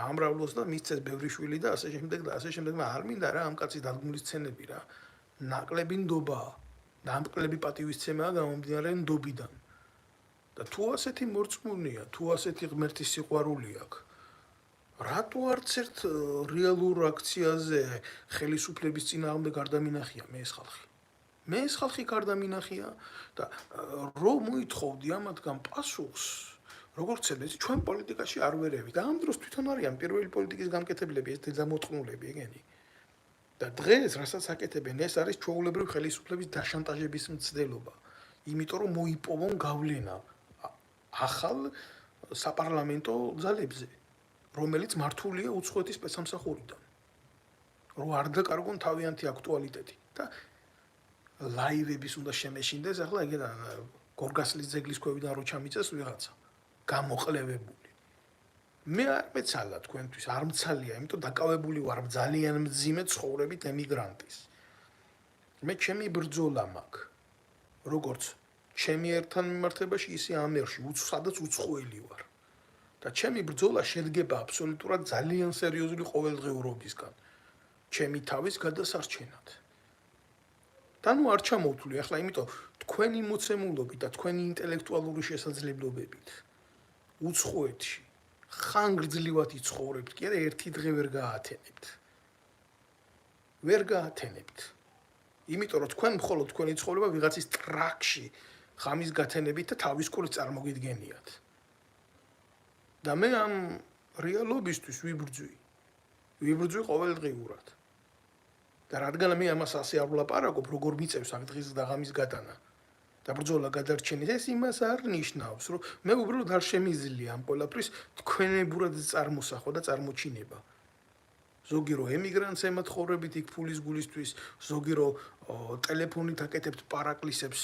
ამრავლოს და მისცეს ბევრი შვილი და ასე შემდეგ და ასე შემდეგ მაგრამ არ მინდა რა ამ კაცის დადგმული სცენები რა ნაკლები ნდობა და ამკლები პატივისცემაა გამომდინარე ნდობიდან და თუ ასეთი მორწმუნეა თუ ასეთი ღმერთის სიყვარული აქვს რატო არც ერთ რეალურ აქციაზე ხელისუფლების წინააღმდეგ არ დამინახია მე ეს ხალხი გარდამინახია და რომ მოითხოვდი ამათგან პასუხს როგორც ცედეთ ჩვენ პოლიტიკაში არ ვერევით და ამ დროს თვითონ არიან პირველი პოლიტიკის გამკეთებლები ეს დედამოწმულები ეგენი და დღეს რასაც აკეთებენ ეს არის ჩვეულებრივი ხელისუფლების დაშანტაჟების მცდელობა იმიტომ რომ მოიპოვონ გავლენა ახალ საპარლამენტო ძალებზე რომელიც მართულია უცხოეთის სპეცსამსახურიდან რომ არ დაკარგონ თავიანთი აქტუალიტეტი და ლაივების უნდა შემეშინდეს ახლა ეგ გორგასლის ძეგლის ქვევიდან რო ჩამიწეს ვიღაცა გამოყლევებული მე არ მეცალა თქვენთვის არ მცალია იმიტომ დაკავებული ვარ ძალიან მძიმე ცხოვრებით ემიგრანტის მე ჩემი ბრძოლა მაქვს როგორც ჩემი ერთთან მიმართებაში ისე ამერში სადაც უცხოელი ვარ და ჩემი ბრძოლა შედგება აბსოლუტურად ძალიან სერიოზული ყოველდღიურობისგან ჩემი თავის გადასარჩენად და ნუ არ ჩამოვთვლი ახლა იმიტომ თქვენი მოცემულობით და თქვენი ინტელექტუალური შესაძლებლობებით უცხოეთში ხანგრძლივად იცხოვრებთ კი არა ერთი დღე ვერ გაათენებთ იმიტომ რომ თქვენ მხოლოდ თქვენი ცხოვრება ვიღაცის ტრაქში ხამის გათენებით და თავის კურს წარმოგიდგენიათ და მე ამ რეალობისთვის ვიბრძვი ყოველდღიურად. და რადგან მე ამას ასე არ ვლაპარაკობ, როგორ მიწევს აქ დღის და ღამის გატანა და ბრძოლა გადარჩენის, ეს იმას არ ნიშნავს, რომ მე უბრალოდ არ შემიძლია ამ ყველაფრის თქვენებურად წარმოსახვა და წარმოჩინება. ზოგი რო ემიგრანტს ემათხოვრებით იქ ფულის გულისთვის, ზოგი რო ტელეფონით აკეთებთ პარაკლისებს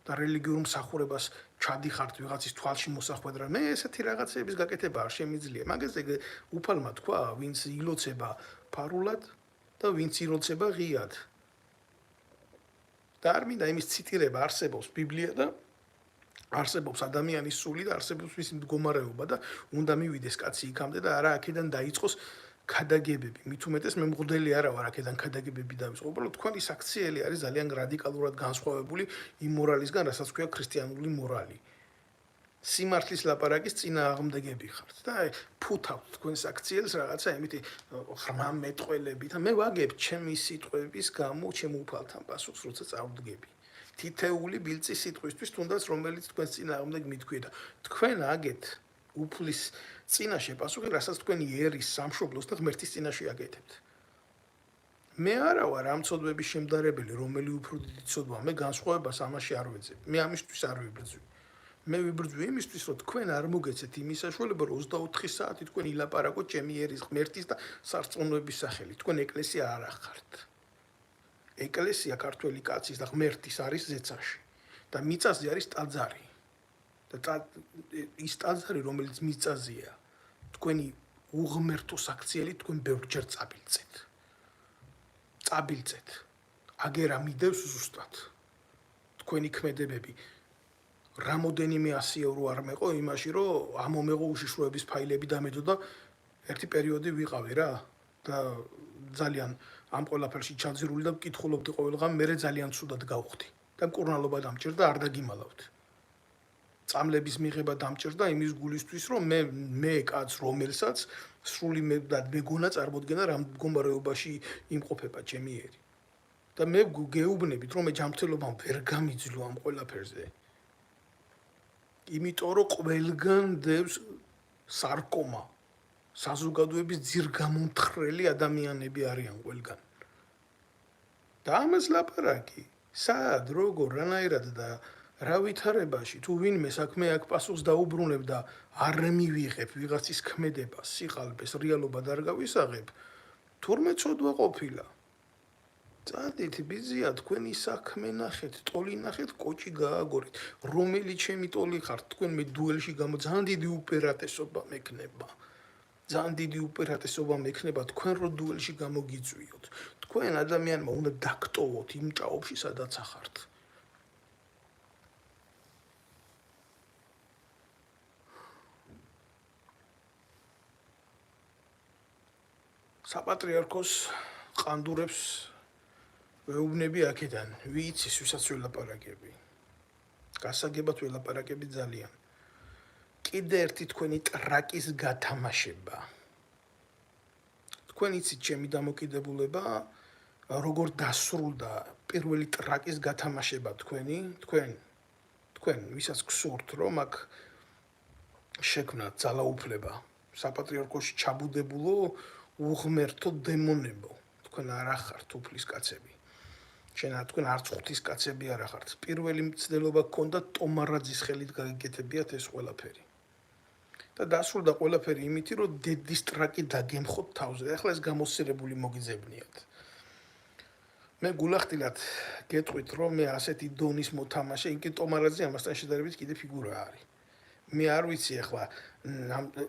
და რელიგიურ მსახურებას ჩადიხართ ვიღაცის თვალში მოსახვედრა. მე ესეთი რაღაცების გაკეთება არ შემიძლია. მაგაზე უფალმა თქვა, ვინც ილოცება ფარულად და ვინც ილოცება ღიად. და არ მინდა იმის ციტირება, არსებობს ბიბლია და არსებობს ადამიანის სული და არსებობს მისი მდგომარეობა და უნდა მივიდეს კაცი იქამდე და არა აქედან დაიწყოს ქადაგებები. მით უმეტეს მე მღვდელი არა ვარ აქედან ქადაგებები დავიწყო. უბრალოდ თქვენი საქციელი არის ძალიან რადიკალურად განსხვავებული იმ მორალისგან, რასაც ქვია ქრისტიანული მორალი. სიმართლის ლაპარაკის წინააღმდეგები ხართ და ფუთავთ თქვენ საქციელს რაღაცა იმითი ღრმა მეტყველებით. მე ვაგებ ჩემი სიტყვების გამო ჩემ უფალთან პასუხს, როცა წავდგები. თითეული ბილწი სიტყვისთვის, თუნდაც რომელიც თქვენს წინააღმდეგ მithქვია. თქვენ აგეთ უფლის წინაშე პასუხი, რასაც თქვენი ერის, სამშობლოს და ღმერთის წინაშე აკეთებთ. მე არა ვარ ამ ცოდვების შემდარებელი, რომელი უფრო დიდი ცოდვაა. მე განსხვავებას ამაში არ ვეძებ. მე ამისთვის არ ვიბრძვი. მე ვიბრძვი იმისთვის, რომ თქვენ არ მოგეცეთ იმის საშუალება, რომ 24 საათი თქვენ ილაპარაკოთ ჩემი ერის, ღმერთის და სარწმუნოების სახელით. თქვენ ეკლესია არ ახართ. ეკლესია ქართველი კაცის და ღმერთის არის ზეცაში და მიწაზე არის ტაძარი. და ის ტაძარი, რომელიც მიწაზეა, თქვენი უღმერთო საქციელი თქვენ ბევრჯერ წაბილწეთ. აგერა მიდევს ზუსტად. თქვენი ქმედებები რამოდენიმე 100 ევრო არ მეყო იმაში, რომ ამომეღო უშიშროების ფაილები დამედო და ერთი პერიოდი ვიყავი რა და ძალიან ამ ყველაფერში ჩაძირული და მკითხულობდი ყოველდღე, მე ძალიან ცუდად გავხდი და მკურნალობა დამჭირდა, არ დაგიმალავთ. წამლების მიღება დამჭირდა იმის გულისთვის, რომ მე კაც რომელსაც სრული მეგონა წარმოდგენა რამ მდგომარეობაში იმყოფება ჩემი ერი. და მე გეუბნებით, რომ მე ჯანმრთელობამ ვერ გამიძლო ამ ყველაფერზე. იმიტომ რომ ყველგან დევს სარკომა. საზოგადოების ძირგამომთხრელი ადამიანები არიან ყველგან. და ამას ლაპარაკი, სად, როგორ, რანაირად და რა ვითარებაში, თუ ვინმე საქმე აქ პასუხს დაუბრუნებ და არ მივიღებ ვიღაცის ქმედებას, სიყალბეს, რეალობად არ გავისაღებ, თურმე ცოდვა ყოფილა. წადით, ბიზია, თქვენი საქმე ნახეთ, ტოლი ნახეთ, კოჭი გააგორით. რომელი ჩემი ტოლი ხართ, თქვენ მე დუელში ძალიან დიდი უპირატესობა მექნება. ძალიან დიდი უპირატესობა მექნება თქვენ რო დუელში გამოგიწვიოთ. თქვენ ადამიანმა უნდა დაგტოვოთ იმ ჭაობში, სადაც ახართ. საპატრიარქოს ყანდურებს ვეუბნები აქედან, ვიცის, ვისაც ველაპარაკები. გასაგებად ველაპარაკები ძალიან. კიდე ერთი თქვენი ტრაკის გათამაშება. თქვენ იცით ჩემი დამოკიდებულება, როგორ დასრულდა პირველი ტრაკის გათამაშება თქვენ, ვისაც გსურთ, რომ აქ შექმნათ ძალაუფლება, საპატრიარქოში ჩაბუდებულო უღმერთო დემონებო. თქვენ არ ახართ უფლის კაცები. თქვენ არც ღვთის კაცები არ ახართ. პირველი მცდელობა გქონდა ტომარაძის ხელით გაგეკეთებიათ ეს ყველაფერი. და დასრულდა ყველაფერი იმითი, რომ დედის ტრაკი დაგემხოთ თავზე. ახლა ეს გამოსცერებული მოგიძებნიათ. მე გულახდილად გეტყვით, რომ მე ასეთი დონის მოთამაშე, იგი ტომარაძე ამასთან შედარებით კიდე ფიგურა არის. მე არ ვიცი ახლა,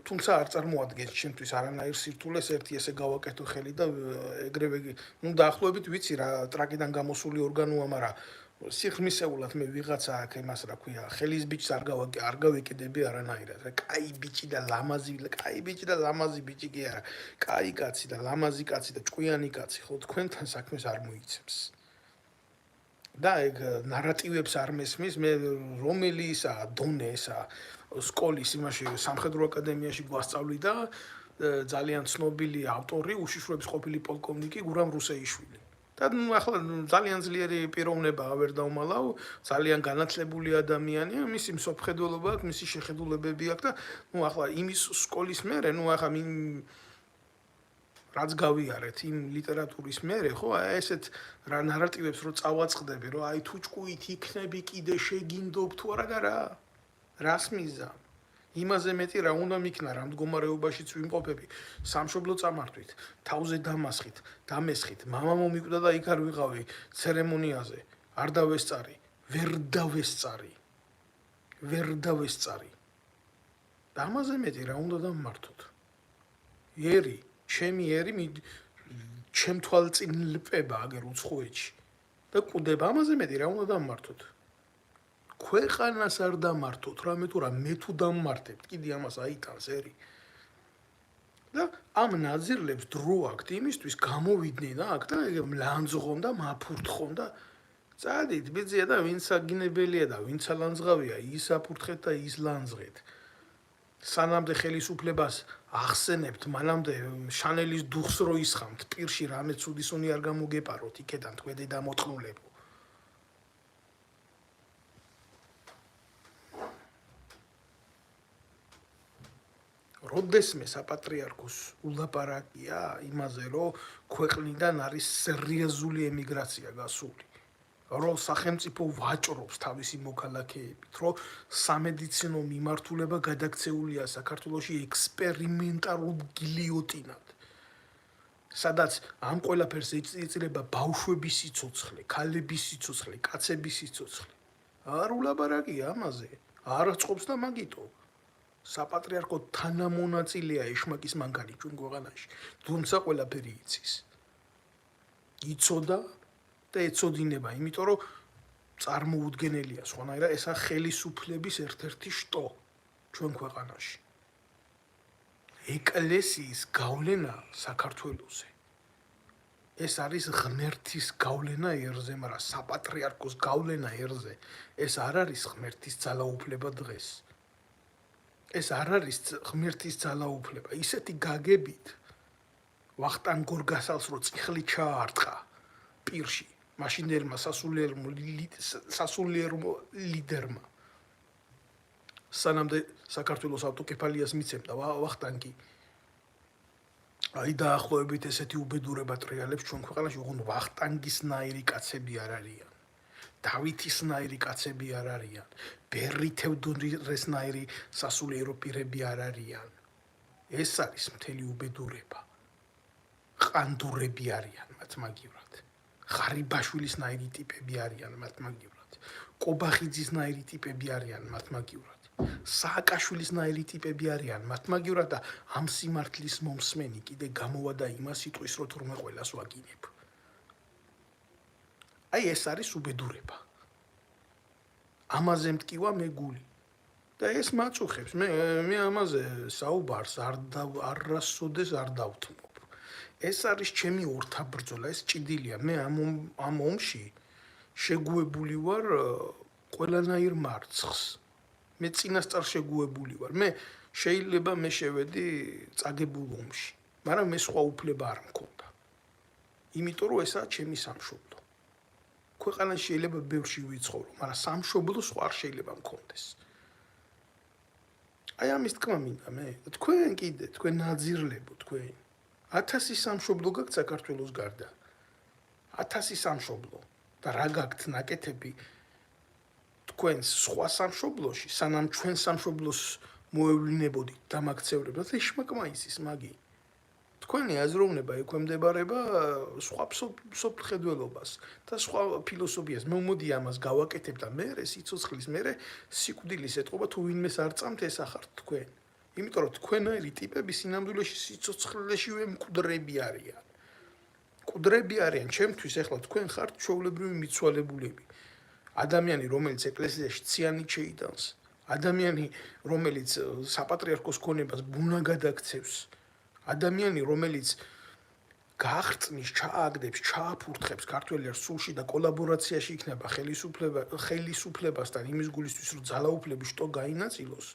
თუმცა არ წარმოადგენს ჩემთვის არანაირ სირთულეს ერთი ესე გავაკეთო ხელი და ეგრევე, დაახლოებით ვიცი რა ტრაკიდან გამოსული ორგანოა, მაგრამ სიღრმისეულად მე ვიღაცა აქ იმას რა ქვია, ხელის ბიჭს არ გავეკიდები არანაირად. კაი ბიჭი და ლამაზი ბიჭი კი არა. კაი კაცი და ლამაზი კაცი და ჭკვიანი კაცი, ხო თქვენთან საქმეს არ მოიცემს. და ეგ ნარატივებს არ მესმის, მე რომელი ისაა დონე ესა სკოლის იმაში სამხედრო აკადემიაში გვასწავლიდა ძალიან ცნობილი ავტორი, უშიშროების ყოფილი პოლკოვნიკი გურამ რუსეიშვილი. და ახლა ძალიან ძლიერი პიროვნებაა, ვერ დავმალავ, ძალიან განათლებული ადამიანია, მისი მსოფლმხედველობა აქვს, მისი შეხედულებები აქვს და ახლა იმის სკოლის მერე, ახლა რაც გავიარეთ იმ ლიტერატურის მერე, ხო, ესეთ რა ნარატივებს რო წავაწყდები, რომ აი თუ ჭკუით იქნები კიდე შეგინდობ თუ არა და რას მიზამ? იმაზე მეტი რა უნდა მიქნა, რა მდგომარეობაშიც ვიმყოფები, სამშობლო წამართვით, თავზე დამასხით, დამესხით, მამა მომიკვდა და იქ არ ვიყავი ცერემონიაზე, არ დავესწარი, ვერ დავესწარი. და ამაზე მეტი რა უნდა დამმართოთ? ერი, ჩემი ერი ჩემ თვალწინ ლპება აგერ უცხოეთში და კვდება, ამაზე მეტი რა უნდა დამმართოთ? ქვეყანას არ დამართოთ, რამე თუ რა მე თუ დამმართებთ, კიდე ამას აიტანს ერი. და ამ ნაძირლებს დრო აქვთ იმისთვის გამოვიდნენ აქ და ლანძღონ და მაფურთხონ და წადით ბიძია და ვინც აგინებელია და ვინც ალანძღავია, ის აფურთხეთ და ის ლანძღეთ. სანამდე ხელისუფლებას ახსენებთ, მანამდე შანელის დუხს რო ისხამთ, პირში რამე ცუდისუნი არ გამოგეპაროთ, იქედან თქვენი დამოწყნულებო. როდესმე საპატრიარქოს ულაპარაკია იმაზე, რომ ქვეყნიდან არის სერიოზული ემიგრაცია გასული, რომ სახელმწიფო ვაჭრობს თავისი მოქალაქეებით, რომ სამედიცინო მიმართულება გადაქცეულია საქართველოში ექსპერიმენტალურ გილიოტინად, სადაც ამ ყველაფერს ეწირება ბავშვების სიცოცხლე, ქალების სიცოცხლე, კაცების სიცოცხლე. არ ულაპარაკია ამაზე, არ წყობს და მაგიტო. საპატრიარქო თანამონაწილეა ეშმაკის მანქანი ჩვენ ქვეყანაში, თუმცა ყველაფერი იცის. იცოდა და ეცოდინება, იმიტომ რომ წარმოუდგენელია სხვანაირად ესა ხელისუფლების ერთ-ერთი შტო ჩვენ ქვეყანაში. ეკლესიის გავლენა საქართველოზე. ეს არის ღმერთის გავლენა ერზე, მაგრამ საპატრიარქოს გავლენა ერზე, ეს არ არის ღმერთის ძალაუფლება დღეს. ეს არ არის ღმერთის ძალაუფლება, ისეთი გაგებით ვახტანგ გორგასალს რო წიხლი ჩაარტყა პირში, მაშინდელმა სასულიერო ლიდერმა. სანამდე საქართველოს ავტოკეფალიას მიცემდა ვახტანგი. აი დაახლოებით ესეთი უბედურება ტრიალებს ჩვენ ქვეყანაში, ოღონდ ვახტანგისნაირი კაცები არ არიან. დავითისნაირი კაცები არ არიან, ბერი თევდორესნაირი სასულიერო პირები არ არიან. ეს არის მთელი უბედურება. ყანდურები არიან მათ მაგივრად. ღარიბაშვილისნაირი ტიპები არიან მათ მაგივრად. კობახიძისნაირი ტიპები არიან მათ მაგივრად. სააკაშვილისნაირი ტიპები არიან მათ მაგივრად და ამ სიმართლის მომსმენი კიდე გამოვა და იმას იტყვის, რომ თურმე ყველას ვაგინებ. აი ეს არის უბედურება. ამაზე მტკივა მე გული. და ეს მაწუხებს. მე ამაზე საუბარს არასოდეს არ დავთმობ. ეს არის ჩემი ორთაბრძოლა, ეს ჭიდილია. მე ამ ომში შეგუებული ვარ ყველანაირ მარცხს. მე წინასწარ შეგუებული ვარ. მე შეიძლება მე შევედი წაგებულ ომში, მაგრამ მე სხვა უფლება არ მქონდა. იმიტომ რომ ესაა ჩემი სამშობლო. ქვეყანაში შეიძლება ბევრში ვიცხოვრო, მაგრამ სამშობლო სხვა არ შეიძლება მქონდეს. აი ამის თქმა მინდა მე, თქვენ კიდე, თქვენ ნაძირლებო, თქვენ 1000 სამშობლო გაქვთ საქართველოს გარდა. 1000 სამშობლო და რა გაქვთ ნაკეთები თქვენს სხვა სამშობლოში, სანამ ჩვენ სამშობლოს მოევლინებოდით და მაგცევრებდეთ, ეშმაკმა იცის მაგი. თქვენი აზროვნება ექვემდებარება სხვა მსოფლმხედველობას და სხვა ფილოსოფიას. მე მოდი ამას გავაკეთებ და მე სიცოცხლის მერე სიკვდილის ეტყობა თუ ვინმეს არ წამთ ეს ახართ თქვენ. იმიტომ რომ თქვენაირი ტიპები სინამდვილეში სიცოცხლეშივე მკვდრები არიან. მკვდრები არიან ჩემთვის ახლა თქვენ ხართ ჩვეულებრივი მიცვალებულები. ადამიანი რომელიც ეკლესიაში ციანით შეიტანს, ადამიანი რომელიც საპატრიარქოს ქონებას ბუნა გადაქცევს, ადამიანი რომელიც გააღწნის, ჩააგდებს, ჩააფურთხებს ქართველებს სულში და კოლაბორაციაში იქნება ხელისუფლებასთან იმის გულისთვის რომ ძალაუფლების შტო გაინაწილოს,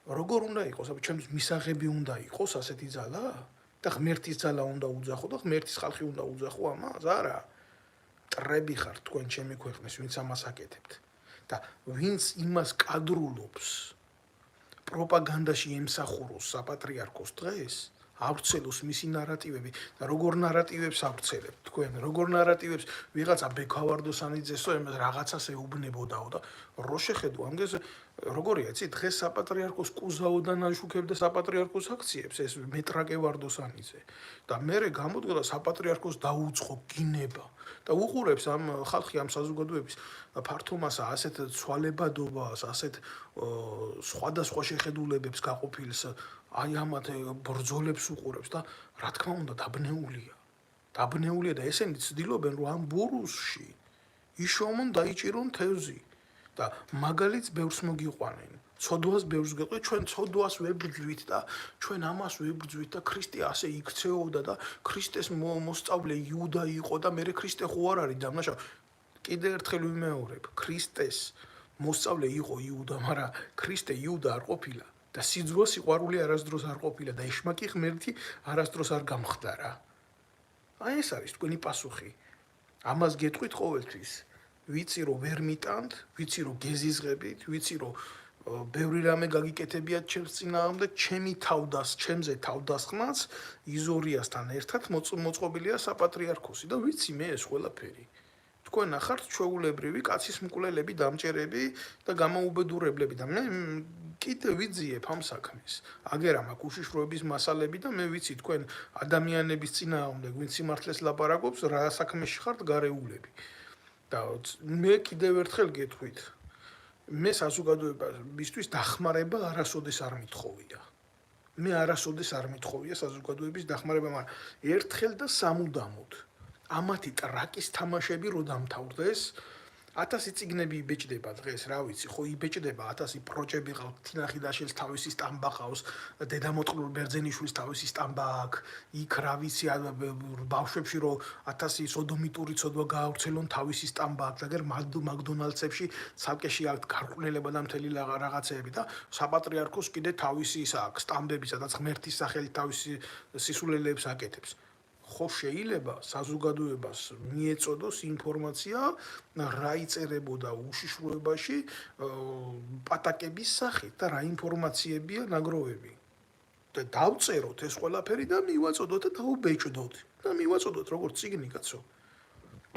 როგორ უნდა იყოს? ჩემთვის მისაღები უნდა იყოს ასეთი ძალა? და ღმერთის ძალა უნდა უძახო და ღმერთის ხალხი უნდა უძახო ამას? არა. ტრები ხართ თქვენ ჩემი ქვეყნის, ვინც ამას აკეთებთ. და ვინც იმას კადრულობს, პროპაგანდაში ემსახუროს საპატრიარქოს დღეს, ავრცელოს მისი ნარატივები და როგორ ნარატივებს ავრცელებთ თქვენ, როგორ ნარატივებს ვიღაცა ბექავარდოსანიძესო იმას რაღაცას ეუბნებოდაო და რო შეხედო ამგეს როგორია იცი დღეს საპატრიარქოს კუზაოდან აშუქებდა საპატრიარქოს აქციებს ეს მეტრაკე ვარდოსანიძე და მერე გამოდგა და საპატრიარქოს დაუწყო გინება და უყურებს ამ ხალხი ამ საზოგადოების ფართომასა ასეთ ცვალებადობას, ასეთ სხვადასხვა შეხედულებებს გაყოფილს აი ამათ ბრძოლებს უყურებს და რა თქმა უნდა დაბნეულია და ესენი ცდილობენ რომ ამ ბურუსში იშოვონ დაიჭირონ თევზი და მაგალითს ბევრს მოგიყვანენ ცოდვას ბევრს გეტყვი ჩვენ ცოდვას ვებრძვით და ჩვენ ამას ვებრძვით და ქრისტე ასე იქცეოდა და ქრისტეს მოსწავლე იუდა იყო და მე ქრისტე ხო არ არის დამნაშავე კიდე ერთხელ ვიმეორებ ქრისტეს მოსწავლე იყო იუდა მაგრამ ქრისტე იუდა არ ყოფილა და სიძულვა სიყვარული არასდროს არ ყოფილა და ეშმაკი ღმერთი არასდროს არ გამხდარა. აი ეს არის თქვენი პასუხი. ამას გეტყვით ყოველთვის. ვიცი რომ ვერ მიტანთ, ვიცი რომ გეზიზღებით, ვიცი რომ ბევრი რამე გაგიკეთებიათ ჩემს წინააღმდეგ, ჩემი თავდას, ჩემზე თავდასხმაც იზორიასთან ერთად მოწყობილია საპატრიარქოსი და ვიცი მე ეს ყველაფერი. თქვენ ნახართ ჩვეულებრივი კაცის მკვლელები, დამჭერები და გამოუბედურებლები და მე კიდე ვიძიებ ამ საქმეს. აგერა მაქვს უშიშროების მასალები და მე ვიცი თქვენ ადამიანების წინააღმდეგ ვინც სიმართლეს ლაპარაკობს, რა საქმეში ხართ გარეულები. და მე კიდევ ერთხელ გეტყვით. მე საზოგადოებისთვის დახმარება არასოდეს არ მithოვია. მე არასოდეს არ მithოვია საზოგადოების დახმარება, მაგრამ ერთხელ და სამუდამოდ ამათი ტრაკის თამაშები რო დამთავრდეს 1000 წიგნები იბეჭდება დღეს, რა ვიცი, ხო იბეჭდება 1000 პროჭები ყავს, თინახი დაშელს თავისი სტამბა ყავს, დედამოწყლულ ბერძენიშვილის თავისი სტამბა აქვს, იქ რა ვიცი, ბავშვებში რო 1000 სოდომიტური ცოდვა გაავრცელონ თავისი სტამბა აქვს, აგერ მაკდონალდსებში ცალკეში აქვს გარყვნილება და მთელი რაღაცეები და საპატრიარქოს კიდე თავისი ის აქვს, სტამბები, სადაც ღმერთის სახელით თავისი სისულელეებს აკეთებს. ხო შეიძლება საზოგადოებას მიეწოდოს ინფორმაცია რა იწერებოდა უშიშროებაში პატაკების სახით და რა ინფორმაციებია ნაგროვები და დავწეროთ ეს ყველაფერი და მივაწოდოთ და დაუბეჭდოთ და მივაწოდოთ როგორც წიგნი კაცო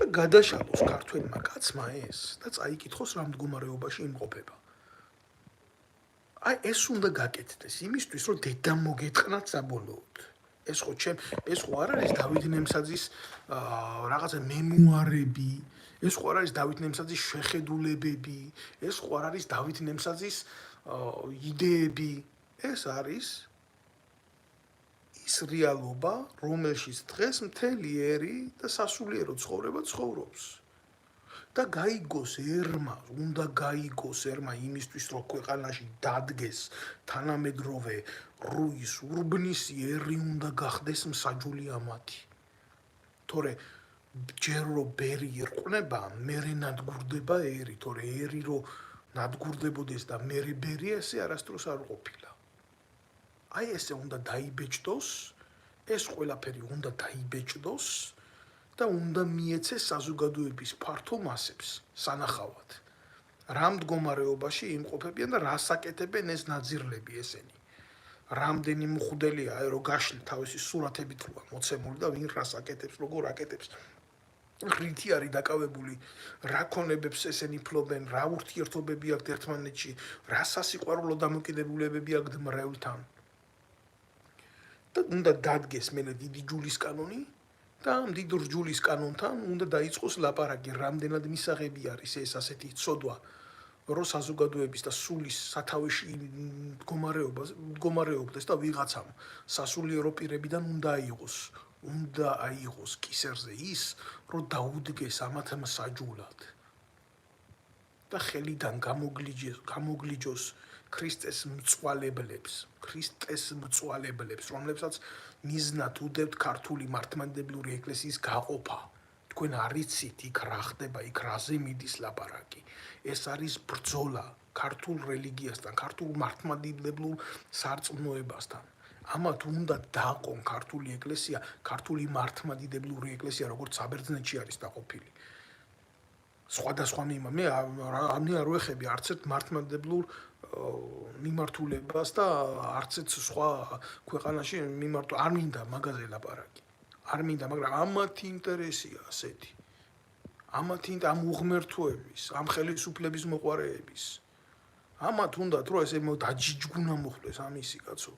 და გადაშალოს ქართველმა კაცმა ეს და წაიკითხოს რა მდგომარეობაში იმყოფება აი ეს უნდა გაკეთდეს იმისთვის რომ დედა მოგეთყნათ საბოლოოდ ეს ხო არ არის დავით ნემსაძის რაღაცა მემუარები, ეს ხო არ არის დავით ნემსაძის შეხედულებები, ეს ხო არ არის დავით ნემსაძის იდეები, ეს არის ის რეალობა, რომელშიც დღეს მთელი ერი და სასულიერო ცხოვრება ცხოვრობს. და გაიგოს ერმა, უნდა გაიგოს ერმა იმისთვის, რომ ქვეყანაში დადგეს თანამედროვე რუის ურბნისი ერი უნდა გახდეს მსაჯული ამათი. თორე ჯერ რო ბერი ერყნება, მერე ნადგურდება ერი, თორე ერი რო ნადგურდებოდეს და მერე ბერი ესე არასდროს არ ყოფილა. აი ესე უნდა დაიბეჭდოს, ეს ყველაფერი უნდა დაიბეჭდოს და უნდა მიეცეს საზოგადოების ფართო მასებს სანახავად. რა მდგომარეობაში იმყოფებიან და რას აკეთებენ ეს ნაძირლები ესენი. რამდენი მხვდელია რო გაშლი თავისი სურათებით როა მოცემული და ვინ რას აკეთებს, როგორ აკეთებს. რითი არის დაკავებული, რა ქონებებს ესენი ფლობენ, რა ურთიერთობები აქვთ ერთმანეთში, რა სასიყვარულო დამოკიდებულებები აქვთ მრევლთან. და უნდა დადგეს მენე დიდი ჯულის კანონი და ამ დიდ რჯულის კანონთან უნდა დაიწყოს ლაპარაკი, რამდენად მისაღები არის ეს ასეთი ცოდვა, რო საზოგადოების და სულის სათავეში მდგომარეობდეს და ვიღაცამ სასულიერო პირებიდან უნდა აიღოს კისერზე ის, რომ დაუდგეს ამათ მსაჯულად და ხელიდან გამოგლიჯოს ქრისტეს მწვალებლებს, რომლებსაც მიზნად უდევთ ქართული მართლმადიდებლური ეკლესიის გაყოფა. თქვენ არიცით იქ რა ხდება, იქ რაზე მიდის ლაპარაკი. ეს არის ბრძოლა ქართულ რელიგიასთან, ქართულ მართლმადიდებლურ სარწმუნოებასთან. ამათ უნდა დაყონ ქართული ეკლესია, ქართული მართლმადიდებლური ეკლესია, როგორც საბერძნეთში არის დაყოფილი. სხვადასხვა მე არ ვეხები არც ერთ მართლმადიდებლურ მიმართულებას და არც ერთ სხვა ქვეყანაში არ მინდა მაგაზე ლაპარაკი. არ მინდა, მაგრამ ამათი ინტერესია ასეთი. ამ უღმერთოების, ამ ხელისუფლების მოყარეების. ამათ უნდათ რომ ესე დაჯიჯგუნა მოხდეს ამისი კაცო.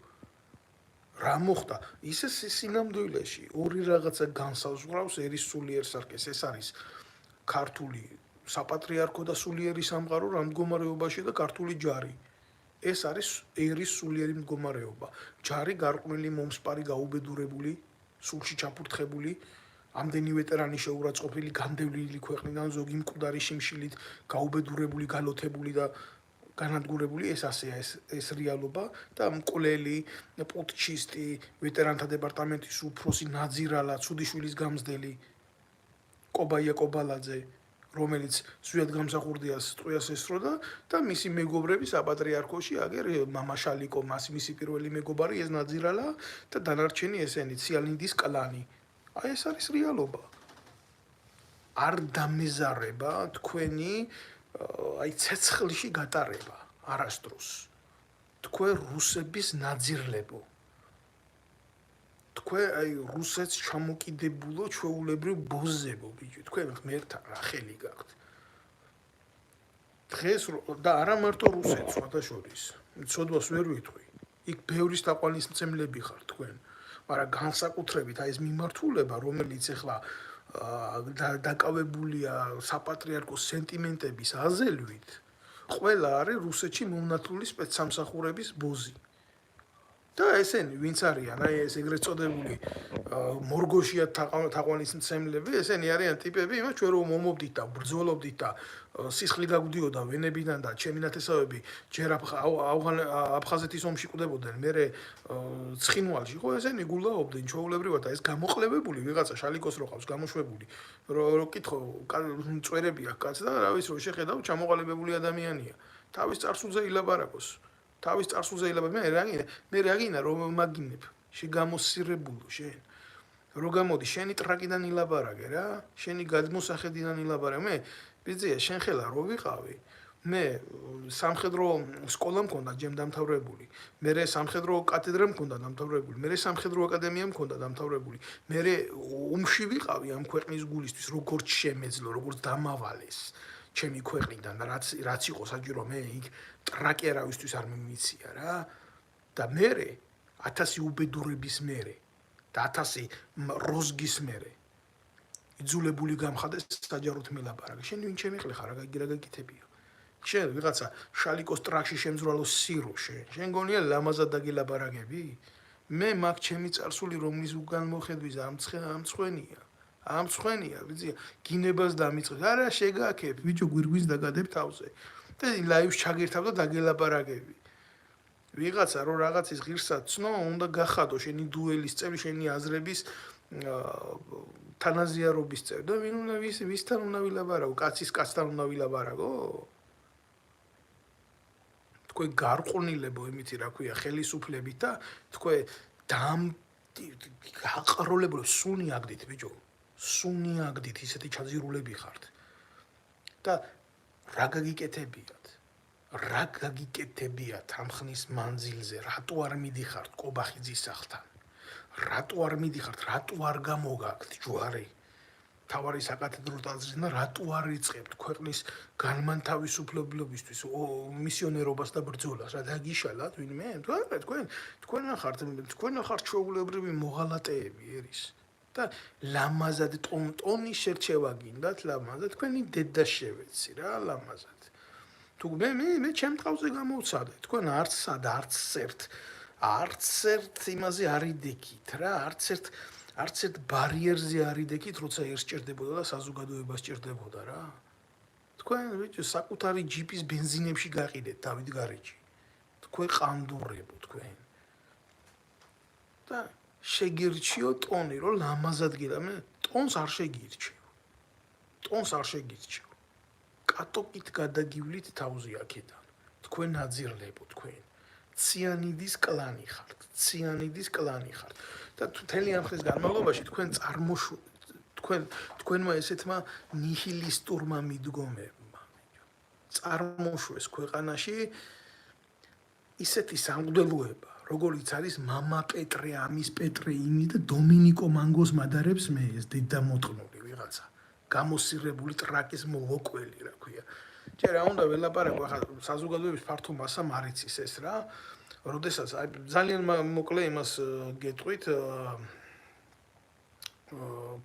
რა მოხდა? ისე სინამდვილეში ორი რაღაცა განსაზღვრავს ერის სულიერ სარკეს. ეს არის ქართული საპატრიარქო და სულიერი სამყარო რა მდგომარეობაში და ქართული ჯარი. ეს არის ერის სულიერი მდგომარეობა. ჯარი გარყვნილი, მომსპარი, გაუბედურებული, სულში ჩაფურთხებული, ამდენი ვეტერანი შეურაცხყოფილი, განდევნილი ქვეყნიდან, ზოგი მკვდარი შიმშილით, გაუბედურებული, გალოთებული და განადგურებული, ეს ასეა ეს რეალობა და მკვლელი, პუტჩისტი, ვეტერანთა დეპარტამენტის უფროსი ნაძირალა, ცუდიშვილის გამზდელი, კობაია კობალაძე, რომელიც სვიად გამსახურდიას ტყვიას ესროდა და მისი მეგობრები საპატრიარქოში აგერ მამა შალიკო, მისი პირველი მეგობარი ეს ნაძირალა და დანარჩენი ესენი ციალინდის კლანი. აი ეს არის რეალობა. არ დამეზარება თქვენი აი ცეცხლში გატარება არასდროს. თქვენ რუსების ნაძირლებო. თქვენ აი რუსეთს ჩამოკიდებულო ჩვეულებრივ ბოზებო ბიჭო. თქვენ ღმერთთან რა ხელი გაქვთ. დღეს და არა მარტო რუსეთს სხვადასხვის. ცოდვას ვერ ვიტყვი. იქ ბევრის თაყვანისმცემლები ხარ თქვენ. მაგრამ განსაკუთრებით აი ეს მიმართულება, რომელიც ახლა დაკავებულია საპატრიარქოს სენტიმენტების აზელვით, ყველა არის რუსეთში მომნათლული სპეცსამსახურების ბოზი. და ესენი ვინც არიან, აი ეს ეგრეთ წოდებული მორგოშია თაყვანისმცემლები, ესენი არიან ტიპები, იმას ჩვენ რომ მომობდით და ბრძოლობდით და სისხლი გაგვდიოდა ვენებიდან და ჩემი ნათესავები ჯერ აფხაზეთის ომში კვდებოდნენ, მერე ცხინვალში, ხო ესენი გულაობდნენ ჩვეულებრივად და ეს გამოყლებებული ვიღაცა შალიკოს რო ყავს გამოშვებული, რო კითხო, წვერები აქვს კაც და რა ვიცი რო შეხედავ ჩამოყალიბებული ადამიანია. თავის წარსულზე ილაბარაკოს. თავის წარსულზე ილაბარაკოს, მე რა გინდა რომ მაგინებ, შეგამოსირებულო შენ. რო გამოდი შენი ტრაკიდან ილაბარაკე რა, შენი გადმოსახედიდან ილაბარაკე. მე ბიძია შენ ხელა რო ვიყავი, მე სამხედრო სკოლა მქონდა ჯემ დამთავრებული, მე სამხედრო კათედრა მქონდა დამთავრებული, მე სამხედრო აკადემია მქონდა დამთავრებული, მე ომში ვიყავი ამ ქვეყნის გულისთვის, როგორც შემეძლო, როგორც დამავალეს. ჩემი ქვეყნიდან და რაც იყო საჭირო მე იქ ტრაკერავისთვის არ მიმიცია რა და მე 1000 უბედურების მერე და 1000 როზგის მერე იძულებული გამხადეს საჯაროდ მილაბარაკე. შენ ვინ ჩემი ხლე ხარ, რა გაგიკეთებიო? შენ ვიღაცა შალიკოს ტრაქში შემძვრალო სირო შენ გონია ლამაზად დაგილაბარაკები? მე მაგ ჩემი წარსული რომლის უგან მოხედვის ამცხვენია, ბიძია, გინებას დამიწყებ. არა შეგაქებ, ბიჭო, გვირგვინს დაგადებ თავზე. და ლაივს ჩაგირთავ და დაგელაპარაკები. ვიღაცა რო რაღაცის ღირსად ცნო, უნდა გახადო შენი დუელის წევრი, შენი აზრების თანაზიარობის წევრი. და ვინ უნდა ვისთან უნდა ვილაპარაკო? კაცის კაცთან უნდა ვილაპარაკო? თქვენ გარყვნილებო იმითი რა ქვია, ხელისუფლებით და თქვენ გაყროლებულო სუნი აგდით, ბიჭო. სუნი აგდით, ისეთი ჩაძირულები ხართ. და რა გაგიკეთებიათ ამ ხნის მანძილზე, რატო არ მიდიხართ კობახიძის სახლთან? რატო არ მიდიხართ, რატო არ გამოგაქვთ ჯვარი? თავარი საკათედრო ტაძრიდან და რატო არ იწყებთ ქვეყნის განმანთავისუფლებლობისთვის მისიონერობას და ბრძოლას? რა დაგიშალათ ვინმე? თქვენ ხართ ჩვეულებრივი მოღალატეები ერის. და ლამაზად ტონის შერჩევა გინდათ, ლამაზად თქვენი დედა შევეცი რა, ლამაზად. თუ მე ჩემ თავზე გამოვცადე, თქვენ არც ერთ იმაზე არ იდექით რა, არც ერთ ბარიერზე არ იდექით, როცა ერთ სჭირდებოდა და საზოგადოებას სჭირდებოდა რა. თქვენ ბიჭო საკუთარი ჯიპის ბენზინებში გაყიდეთ დავით გარეჯი. თქვენ ყანდურებო თქვენ. და შეგირჩიო ტონი, რომ ლამაზად გიდა, მე ტონს არ შეგირჩევ. კატოკით გადაგივლით თავზე აქედან. თქვენ აძირლებო თქვენ. ციანიდის კლანი ხართ და მთელი ამ ხნის განმავლობაში თქვენმა ესეთმა ნიჰილისტურმა მიდგომებმა წარმოშვეს ქვეყანაში ისეთი სამღვდელოება, როგორიც არის მამა პეტრე, ამის პეტრე იმი და დომინიკო მანგოს მადარებს მე ეს დედამოწყნული ვიღაცა, გამოსირებული ტრაკის მლოკველი, რა ქვია. ჯერ რა უნდა ველაპარაკო, ახლა საზოგადოების ფართო მასამ არ იცის ეს რა. როდესაც ძალიან მოკლე იმას გეტყვით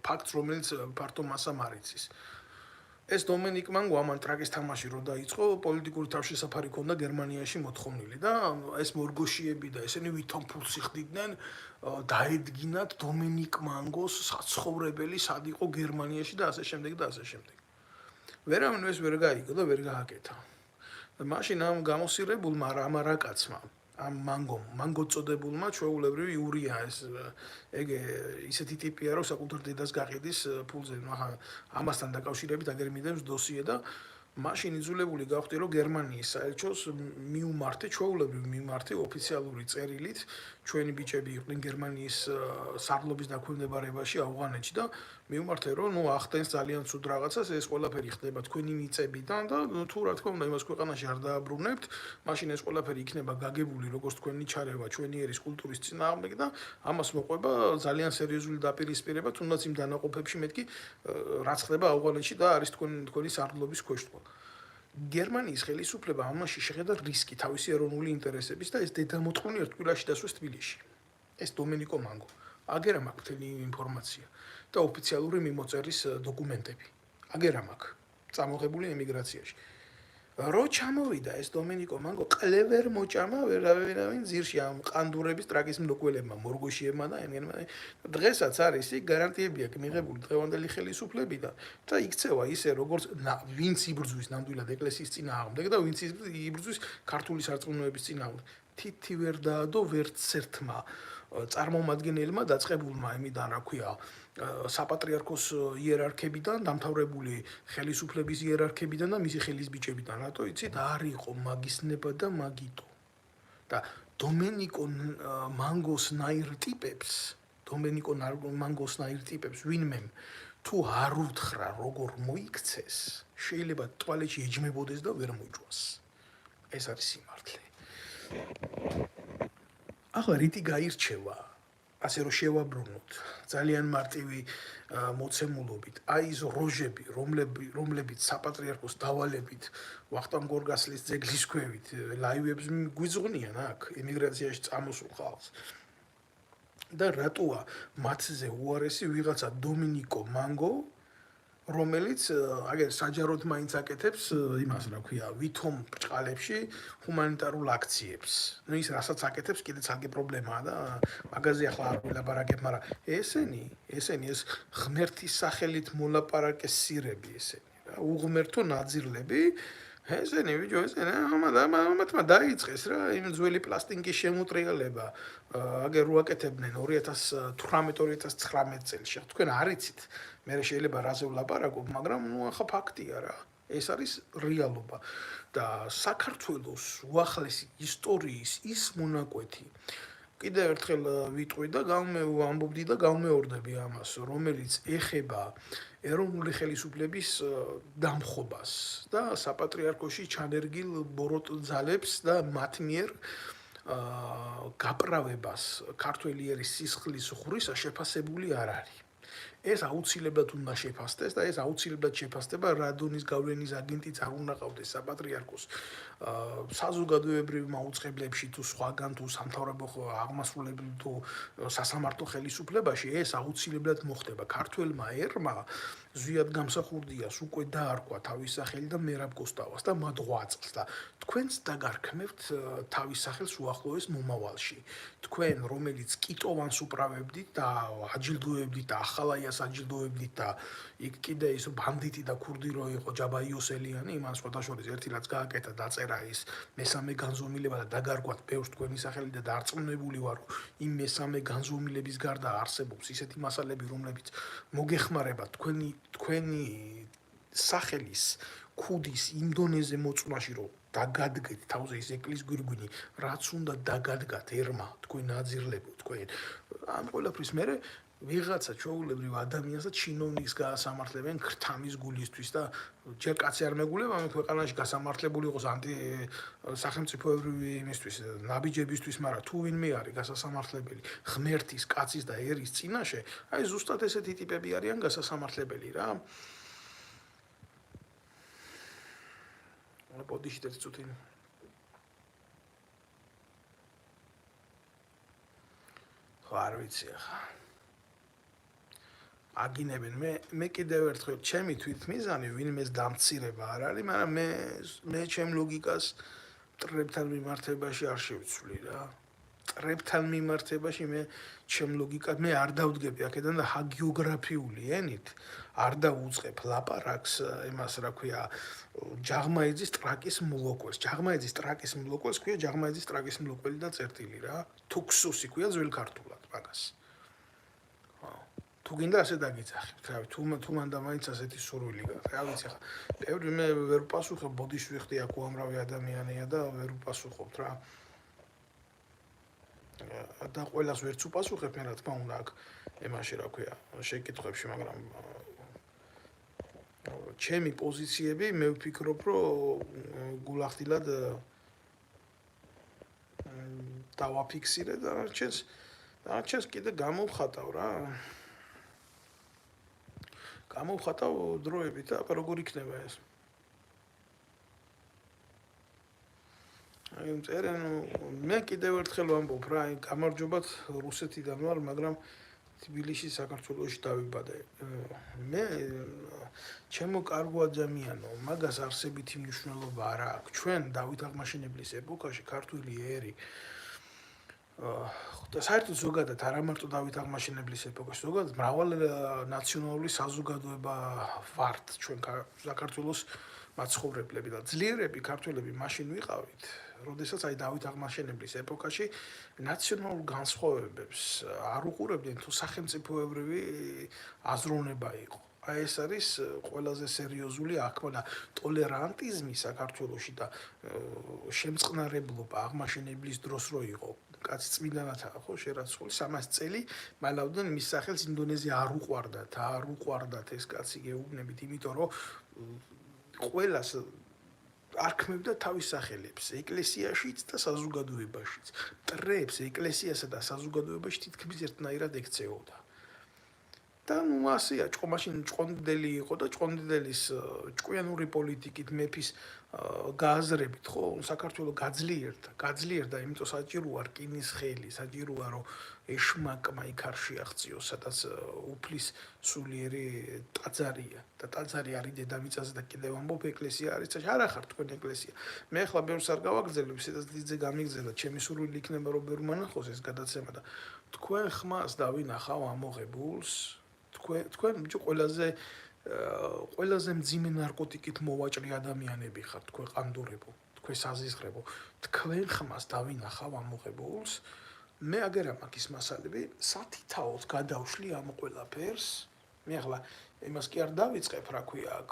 ფაქტს, რომელიც ფართო მასამ არ იცის. ეს დომენიკ მანგო ამან ტრაკის თამაში რო დაიწყო, პოლიტიკური თავშესაფარი ჰქონდა გერმანიაში მოთხოვნილი და ეს მორგოშიები და ესენი ვითომ ფულს იხდიდნენ, დაედგინათ დომენიკ მანგოს საცხოვრებელი სად იყო გერმანიაში და ასე შემდეგ და ასე შემდეგ. ვერავინ ეს ვერ გაიგო და ვერ გააკეთა. და მაშინ ამ გამოსირებულმა რამარაკაცმა ამ მანგო წოდებულმა ჩვეულებრივი იურია ეს ეგ ისეთი ტიპია რომ საკუთარ დედას გაყიდის ფულზე ახლა ამასთან დაკავშირებით აგერ მიდევს დოსიე და მაშინ იძულებული გავხდი რომ გერმანიის საელჩოს მიუმართე ჩვეულებრივ მიმართე ოფიციალური წერილით ჩვენი ბიჭები იყვნენ გერმანიის სარდლობის დაქვემდებარებაში ავღანეთში და მიუმართე რომ ნუ ახდენს ძალიან ცუდ რაღაცას ეს ყველაფერი ხდება თქვენი მიწებიდან და თუ რა თქმა უნდა იმას ქვეყანაში არ დააბრუნებთ მაშინ ეს ყველაფერი იქნება გაგებული როგორც თქვენი ჩარევა ჩვენი ერის კულტურის წინააღმდეგ და ამას მოყვება ძალიან სერიოზული დაპირისპირება თუნდაც იმ დანაყოფებში მეთქი რაც ხდება ავღანეთში და არის თქვენი სარდლობის ქვეშ გერმანიის ხელისუფლება ამაში შეხედა რისკი თავისი ეროვნული ინტერესების და ეს დედამოწყნული ერთ კვირაში დასვეს თბილისში. ეს დომენიკო მანგო. აგერ ამ აქვს მთელი ინფორმაცია და ოფიციალური მიმოწერის დოკუმენტები. აგერ ამ აქვს წამოღებული ემიგრაციაში. რო ჩამოვიდა ეს დომენიკო მანგო კლევერ მოჭამა ვერავინ ძირში ამ ყანდურების ტრაკის მლოკველებმა მორგოშიებმა და ენგენმა დღესაც არის იქ გარანტიები აქვს მიღებული დღევანდელი ხელისუფლებიდან და იქცევა ისე როგორც ვინც იბრძვის ნამდვილად ეკლესიის წინააღმდეგ და ვინც იბრძვის ქართული სარწმუნოების წინააღმდეგ თითი ვერ დაადო ვერც ერთმა წარმომადგენელმა დაწყებულმა იმიდან რა ქვია საპატრიარქოს იერარქებიდან დამთავრებული ხელისუფლების იერარქებიდან და მისი ხელისბიჭებიდან რატო იცით არ იყო მაგისნება და მაგიტო და დომენიკო მანგოსნაირ ტიპებს ვინმე თუ არ უთხრა როგორ მოიქცეს შეიძლება ტუალეტში ეჯმებოდეს და ვერ მოიჭვას ეს არის სიმართლე ახლა რითი გაირჩევა ასე რომ შევაბრუნოთ ძალიან მარტივი მოცემულობით აი ეს როჟები რომლებიც საპატრიარქოს დავალებით ვახტანგ გორგასლის ძეგლის ქვევით ლაივებს გვიძღვნიან აქ ემიგრაციაში წამოსულ ხალხს და რატოა მათზე უარესი ვიღაცა დომინიკო მანგო რომელიც აგერ საჯაროდ მაინც აკეთებს იმას რა ქვია ვითომ ბრჭყალებში ჰუმანიტარულ აქციებს. ნუ ის რასაც აკეთებს კიდე ცალკე პრობლემაა და მაგაზე ახლა არ ვილაპარაკებ, მაგრამ ესენი ეს ღმერთის სახელით მოლაპარაკესირები ესენი რა უღმერთო ნაძირლები ესენი ბიჭო ესენი ამათმა დაიწყეს რა იმ ძველი პლასტინკის შემოტრიალება აგერ უაკეთებდნენ 2018-2019 წელს თქვენ არ იცით მე შეიძლება რაზე ვლაპარაკობ მაგრამ ნუ ახლა ფაქტია რა ეს არის რეალობა და საქართველოს უახლესი ისტორიის ის მონაკვეთი კიდევ ერთხელ ვიტყვი და ამბობდი და გამეორდები ამას რომელიც ეხება ეროვნული ხელისუფლების დამხობას და საპატრიარქოში ჩანერგილ ბოროტ ძალებს და მათ მიერ გაправებას ქართველი ერის სისხლის ღვრისა შეფასებული არ არის ეს აუცილებლად უნდა შეფასდეს და ეს აუცილებლად შეფასდება რადონის გავლენის აგენტიც არ უნდა ყავდეს საპატრიარქოს საზოგადოებრივ მაუწყებლებში თუ სხვაგან თუ სამთავრობო აღმასრულებელ თუ სასამართლო ხელისუფლებაში ეს აუცილებლად მოხდება ქართველმა ერმა ზვიად გამსახურდიას უკვე დაარქვა თავის სახელი და მერაბ კოსტავას და მათ ღვაწლს და თქვენც დაგარქმევთ თავის სახელს უახლოეს მომავალში თქვენ რომელიც კიტოვანს უправებდით და აჯილდოებდით და ახალაიას აჯილდოებდით და იქ კიდე ის ბანდიტი და ქურდი რო იყო ჯაბა იოსელიანი იმან სხვადასხვა ერთი რაც გააკეთა დაწერა ის მესამე განზომილება და დაგარქვათ ბევრს თქვენი სახელი და დარწმუნებული ვარ იმ მესამე განზომილების გარდა არსებობს ისეთი მასალები რომლებიც მოგეხმარება თქვენი სახელის ქუდის იმ დონეზე მოწმაში რომ დაგადგეთ თავზე ის ეკლის გვირგვინი, რაც უნდა დაგადგათ ერმა, თქვენ ნაძირლებო, თქვენ. ამ ყველაფრის მერე ვიღაცა ჩვეულებრივ ადამიანს და ჩინოვნიკს გაასამართლებენ ქრთამის გულისთვის და ჯერ კაცი არ მეგულება ამ ქვეყანაში გასამართლებული იყოს სახელმწიფოებრივი იმისთვის, ნაბიჯებისთვის, მაგრამ თუ ვინმე არის გასასამართლებელი ღმერთის, კაცის და ერის წინაშე, აი ზუსტად ესეთი ტიპები არიან გასასამართლებელი რა. ბოდიში და ცოტი არ ვიცი ახლა აგინებენ მე კიდევ ერთხელ ჩემი თვითმიზანი ვინმეს დამცირება არ არის, მაგრამ მე ჩემ ლოგიკას ტრებთან მიმართებაში არ შევცვლი რა. ტრებთან მიმართებაში მე ჩემ ლოგიკას მე არ დავდგები აქედან და ჰაგიოგრაფიული ენით არ დავუწყებ ლაპარაკს იმას რა ქვია ჯაღმაიძის ტრაკის მლოკველს. ჯაღმაიძის ტრაკის მლოკველს ქვია ჯაღმაიძის ტრაკის მლოკველი და წერტილი რა. თუქსუსი ქვია ძველ ქართულად მაგას. თუ გინდა ასე დაგიძახებთ, რავი, თუ მანდა მაინც ასეთი სურვილი გაქვს. რა ვიცი ხა. ბევრი მე ვერ ვპასუხებ, ბოდიში ვიხდი აქ უამრავი ადამიანია და ვერ ვპასუხობთ რა. და ყველას ვერც უპასუხებ, მე რა თქმა უნდა აქ ემაში რა ქვია, შეკითხვებში, მაგრამ ჩემი პოზიციები მე ვფიქრობ, რომ გულახდილად დავაფიქსირე და არჩენს კიდე გამოვხატავ რა. გამოვხატავ დროებით და როგორ იქნება ეს. აი წერენ მე კიდევ ერთხელ ვამბობ რა, აი გამარჯობათ რუსეთიდან ვარ, მაგრამ თბილისში საქართველოში დავიბადე. მე ჩემო კარგო ადამიანო, მაგას არსებითი მნიშვნელობა არ აქვს. ჩვენ დავით აღმაშენებლის ეპოქაში ქართული ერი და საერთოდ ზოგადად არა მარტო დავით აღმაშენებლის ეპოქაში, ზოგადად მრავალ ნაციონალური საზოგადოება ვართ ჩვენ საქართველოს მაცხოვრებლები და ძლიერები ქართველები მაშინ ვიყავით, როდესაც აი დავით აღმაშენებლის ეპოქაში ნაციონალურ განსხვავებებს არ უყურებდნენ თუ სახელმწიფოებრივი აზროვნება იყო. აი ეს არის ყველაზე სერიოზული აღქმა და ტოლერანტიზმი საქართველოში და შემწყნარებლობა აღმაშენებლის დროს რო იყო. კაცი წმინდანათაა ხო შერაცხული 300 წელი მალავდნენ მის სახელს ინდონეზია არ უყვარდათ ეს კაცი გეუბნებით, იმიტომ რომ ყველას არქმევდა თავის სახელებს ეკლესიაშიც და საზოგადოებაშიც. ტრებს ეკლესიასა და საზოგადოებაში თითქმის ერთნაირად ექცეოდა. და ნუ ასეა, მაშინ ჭყონდიდელი იყო და ჭყონდიდელის ჭკვიანური პოლიტიკით მეფის გააზრებით ხო საქართველო გაძლიერდა, იმიტომ საჭიროა რკინის ხელი, საჭიროა რომ ეშმაკმა იქ არ შეაღწიოს, სადაც უფლის სულიერი ტაძარია და ტაძარი არის დედამიწაზე და კიდევ ამბობ ეკლესია არის, არა ხარ თქვენ ეკლესია. მე ახლა ბევრს არ გავაგზავნებ, სადაც დიდზე გამიგზავნოთ, ჩემი სურვილი იქნება რომ ბევრ მანახოს ეს გადაცემა და თქვენ ხმას დავინახავ ამოღებულს, თქვენ ბიჭო ყველაზე მძიმე ნარკოტიკით მოვაჭრი ადამიანები ხართ, თქვენ ყანდურებო, თქვენ საზიზღრებო, თქვენ ხმას დავინახავ ამოღებულს. მე აგერა მაგის მასალები სათითაოდ გადავშლი ამ ყველაფერს. მე ახლა იმას კი არ დავიწყებ, რა ქვია, აქ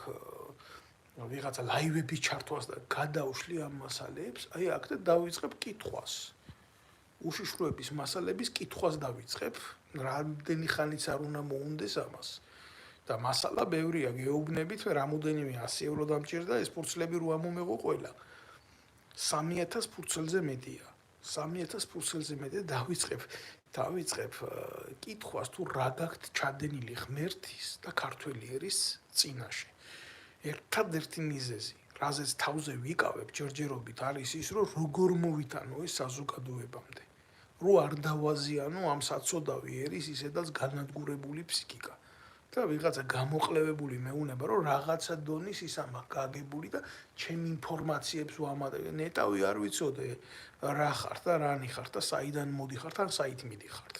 ვიღაცა ლაივების ჩართვას და გადავშლი ამ მასალებს, აი აქ და დავიწყებ კითხვას. უშიშროების მასალების კითხვას დავიწყებ, რამდენი ხანიც არ უნდა მოუნდეს ამას. და მასალა ბევრია, გეუბნებით, რამოდენიმე 100 ევრო დამჭირდა, ეს ფურცლები რო ამომეღო ყველა. 3000 ფურცელზე მეტია. 3000 ფურცელზე მეტია დავიწყებ კითხვას თუ რა გაქვთ ჩადენილი ღმერთის და ქართველი ერის წინაშე. ერთადერთი მიზეზი, რაზეც თავზე ვიკავებ ჯერჯერობით არის ის, რომ როგორ მოვითანო ეს საზოგადოებამდე. რო არ დავაზიანო ამ საწოდავი ერის ისედაც განადგურებული ფსიქიკა. და ვიღაცა გამოყლევებული მეუნება, რომ რაღაცა დონის ის ამას გაგებული და ჩემ ინფორმაციებს ვამატებ. ნეტავი არ ვიცოდე რა ხართ და რანი ხართ და საიდან მოდიხართ ან საით მიდიხართ.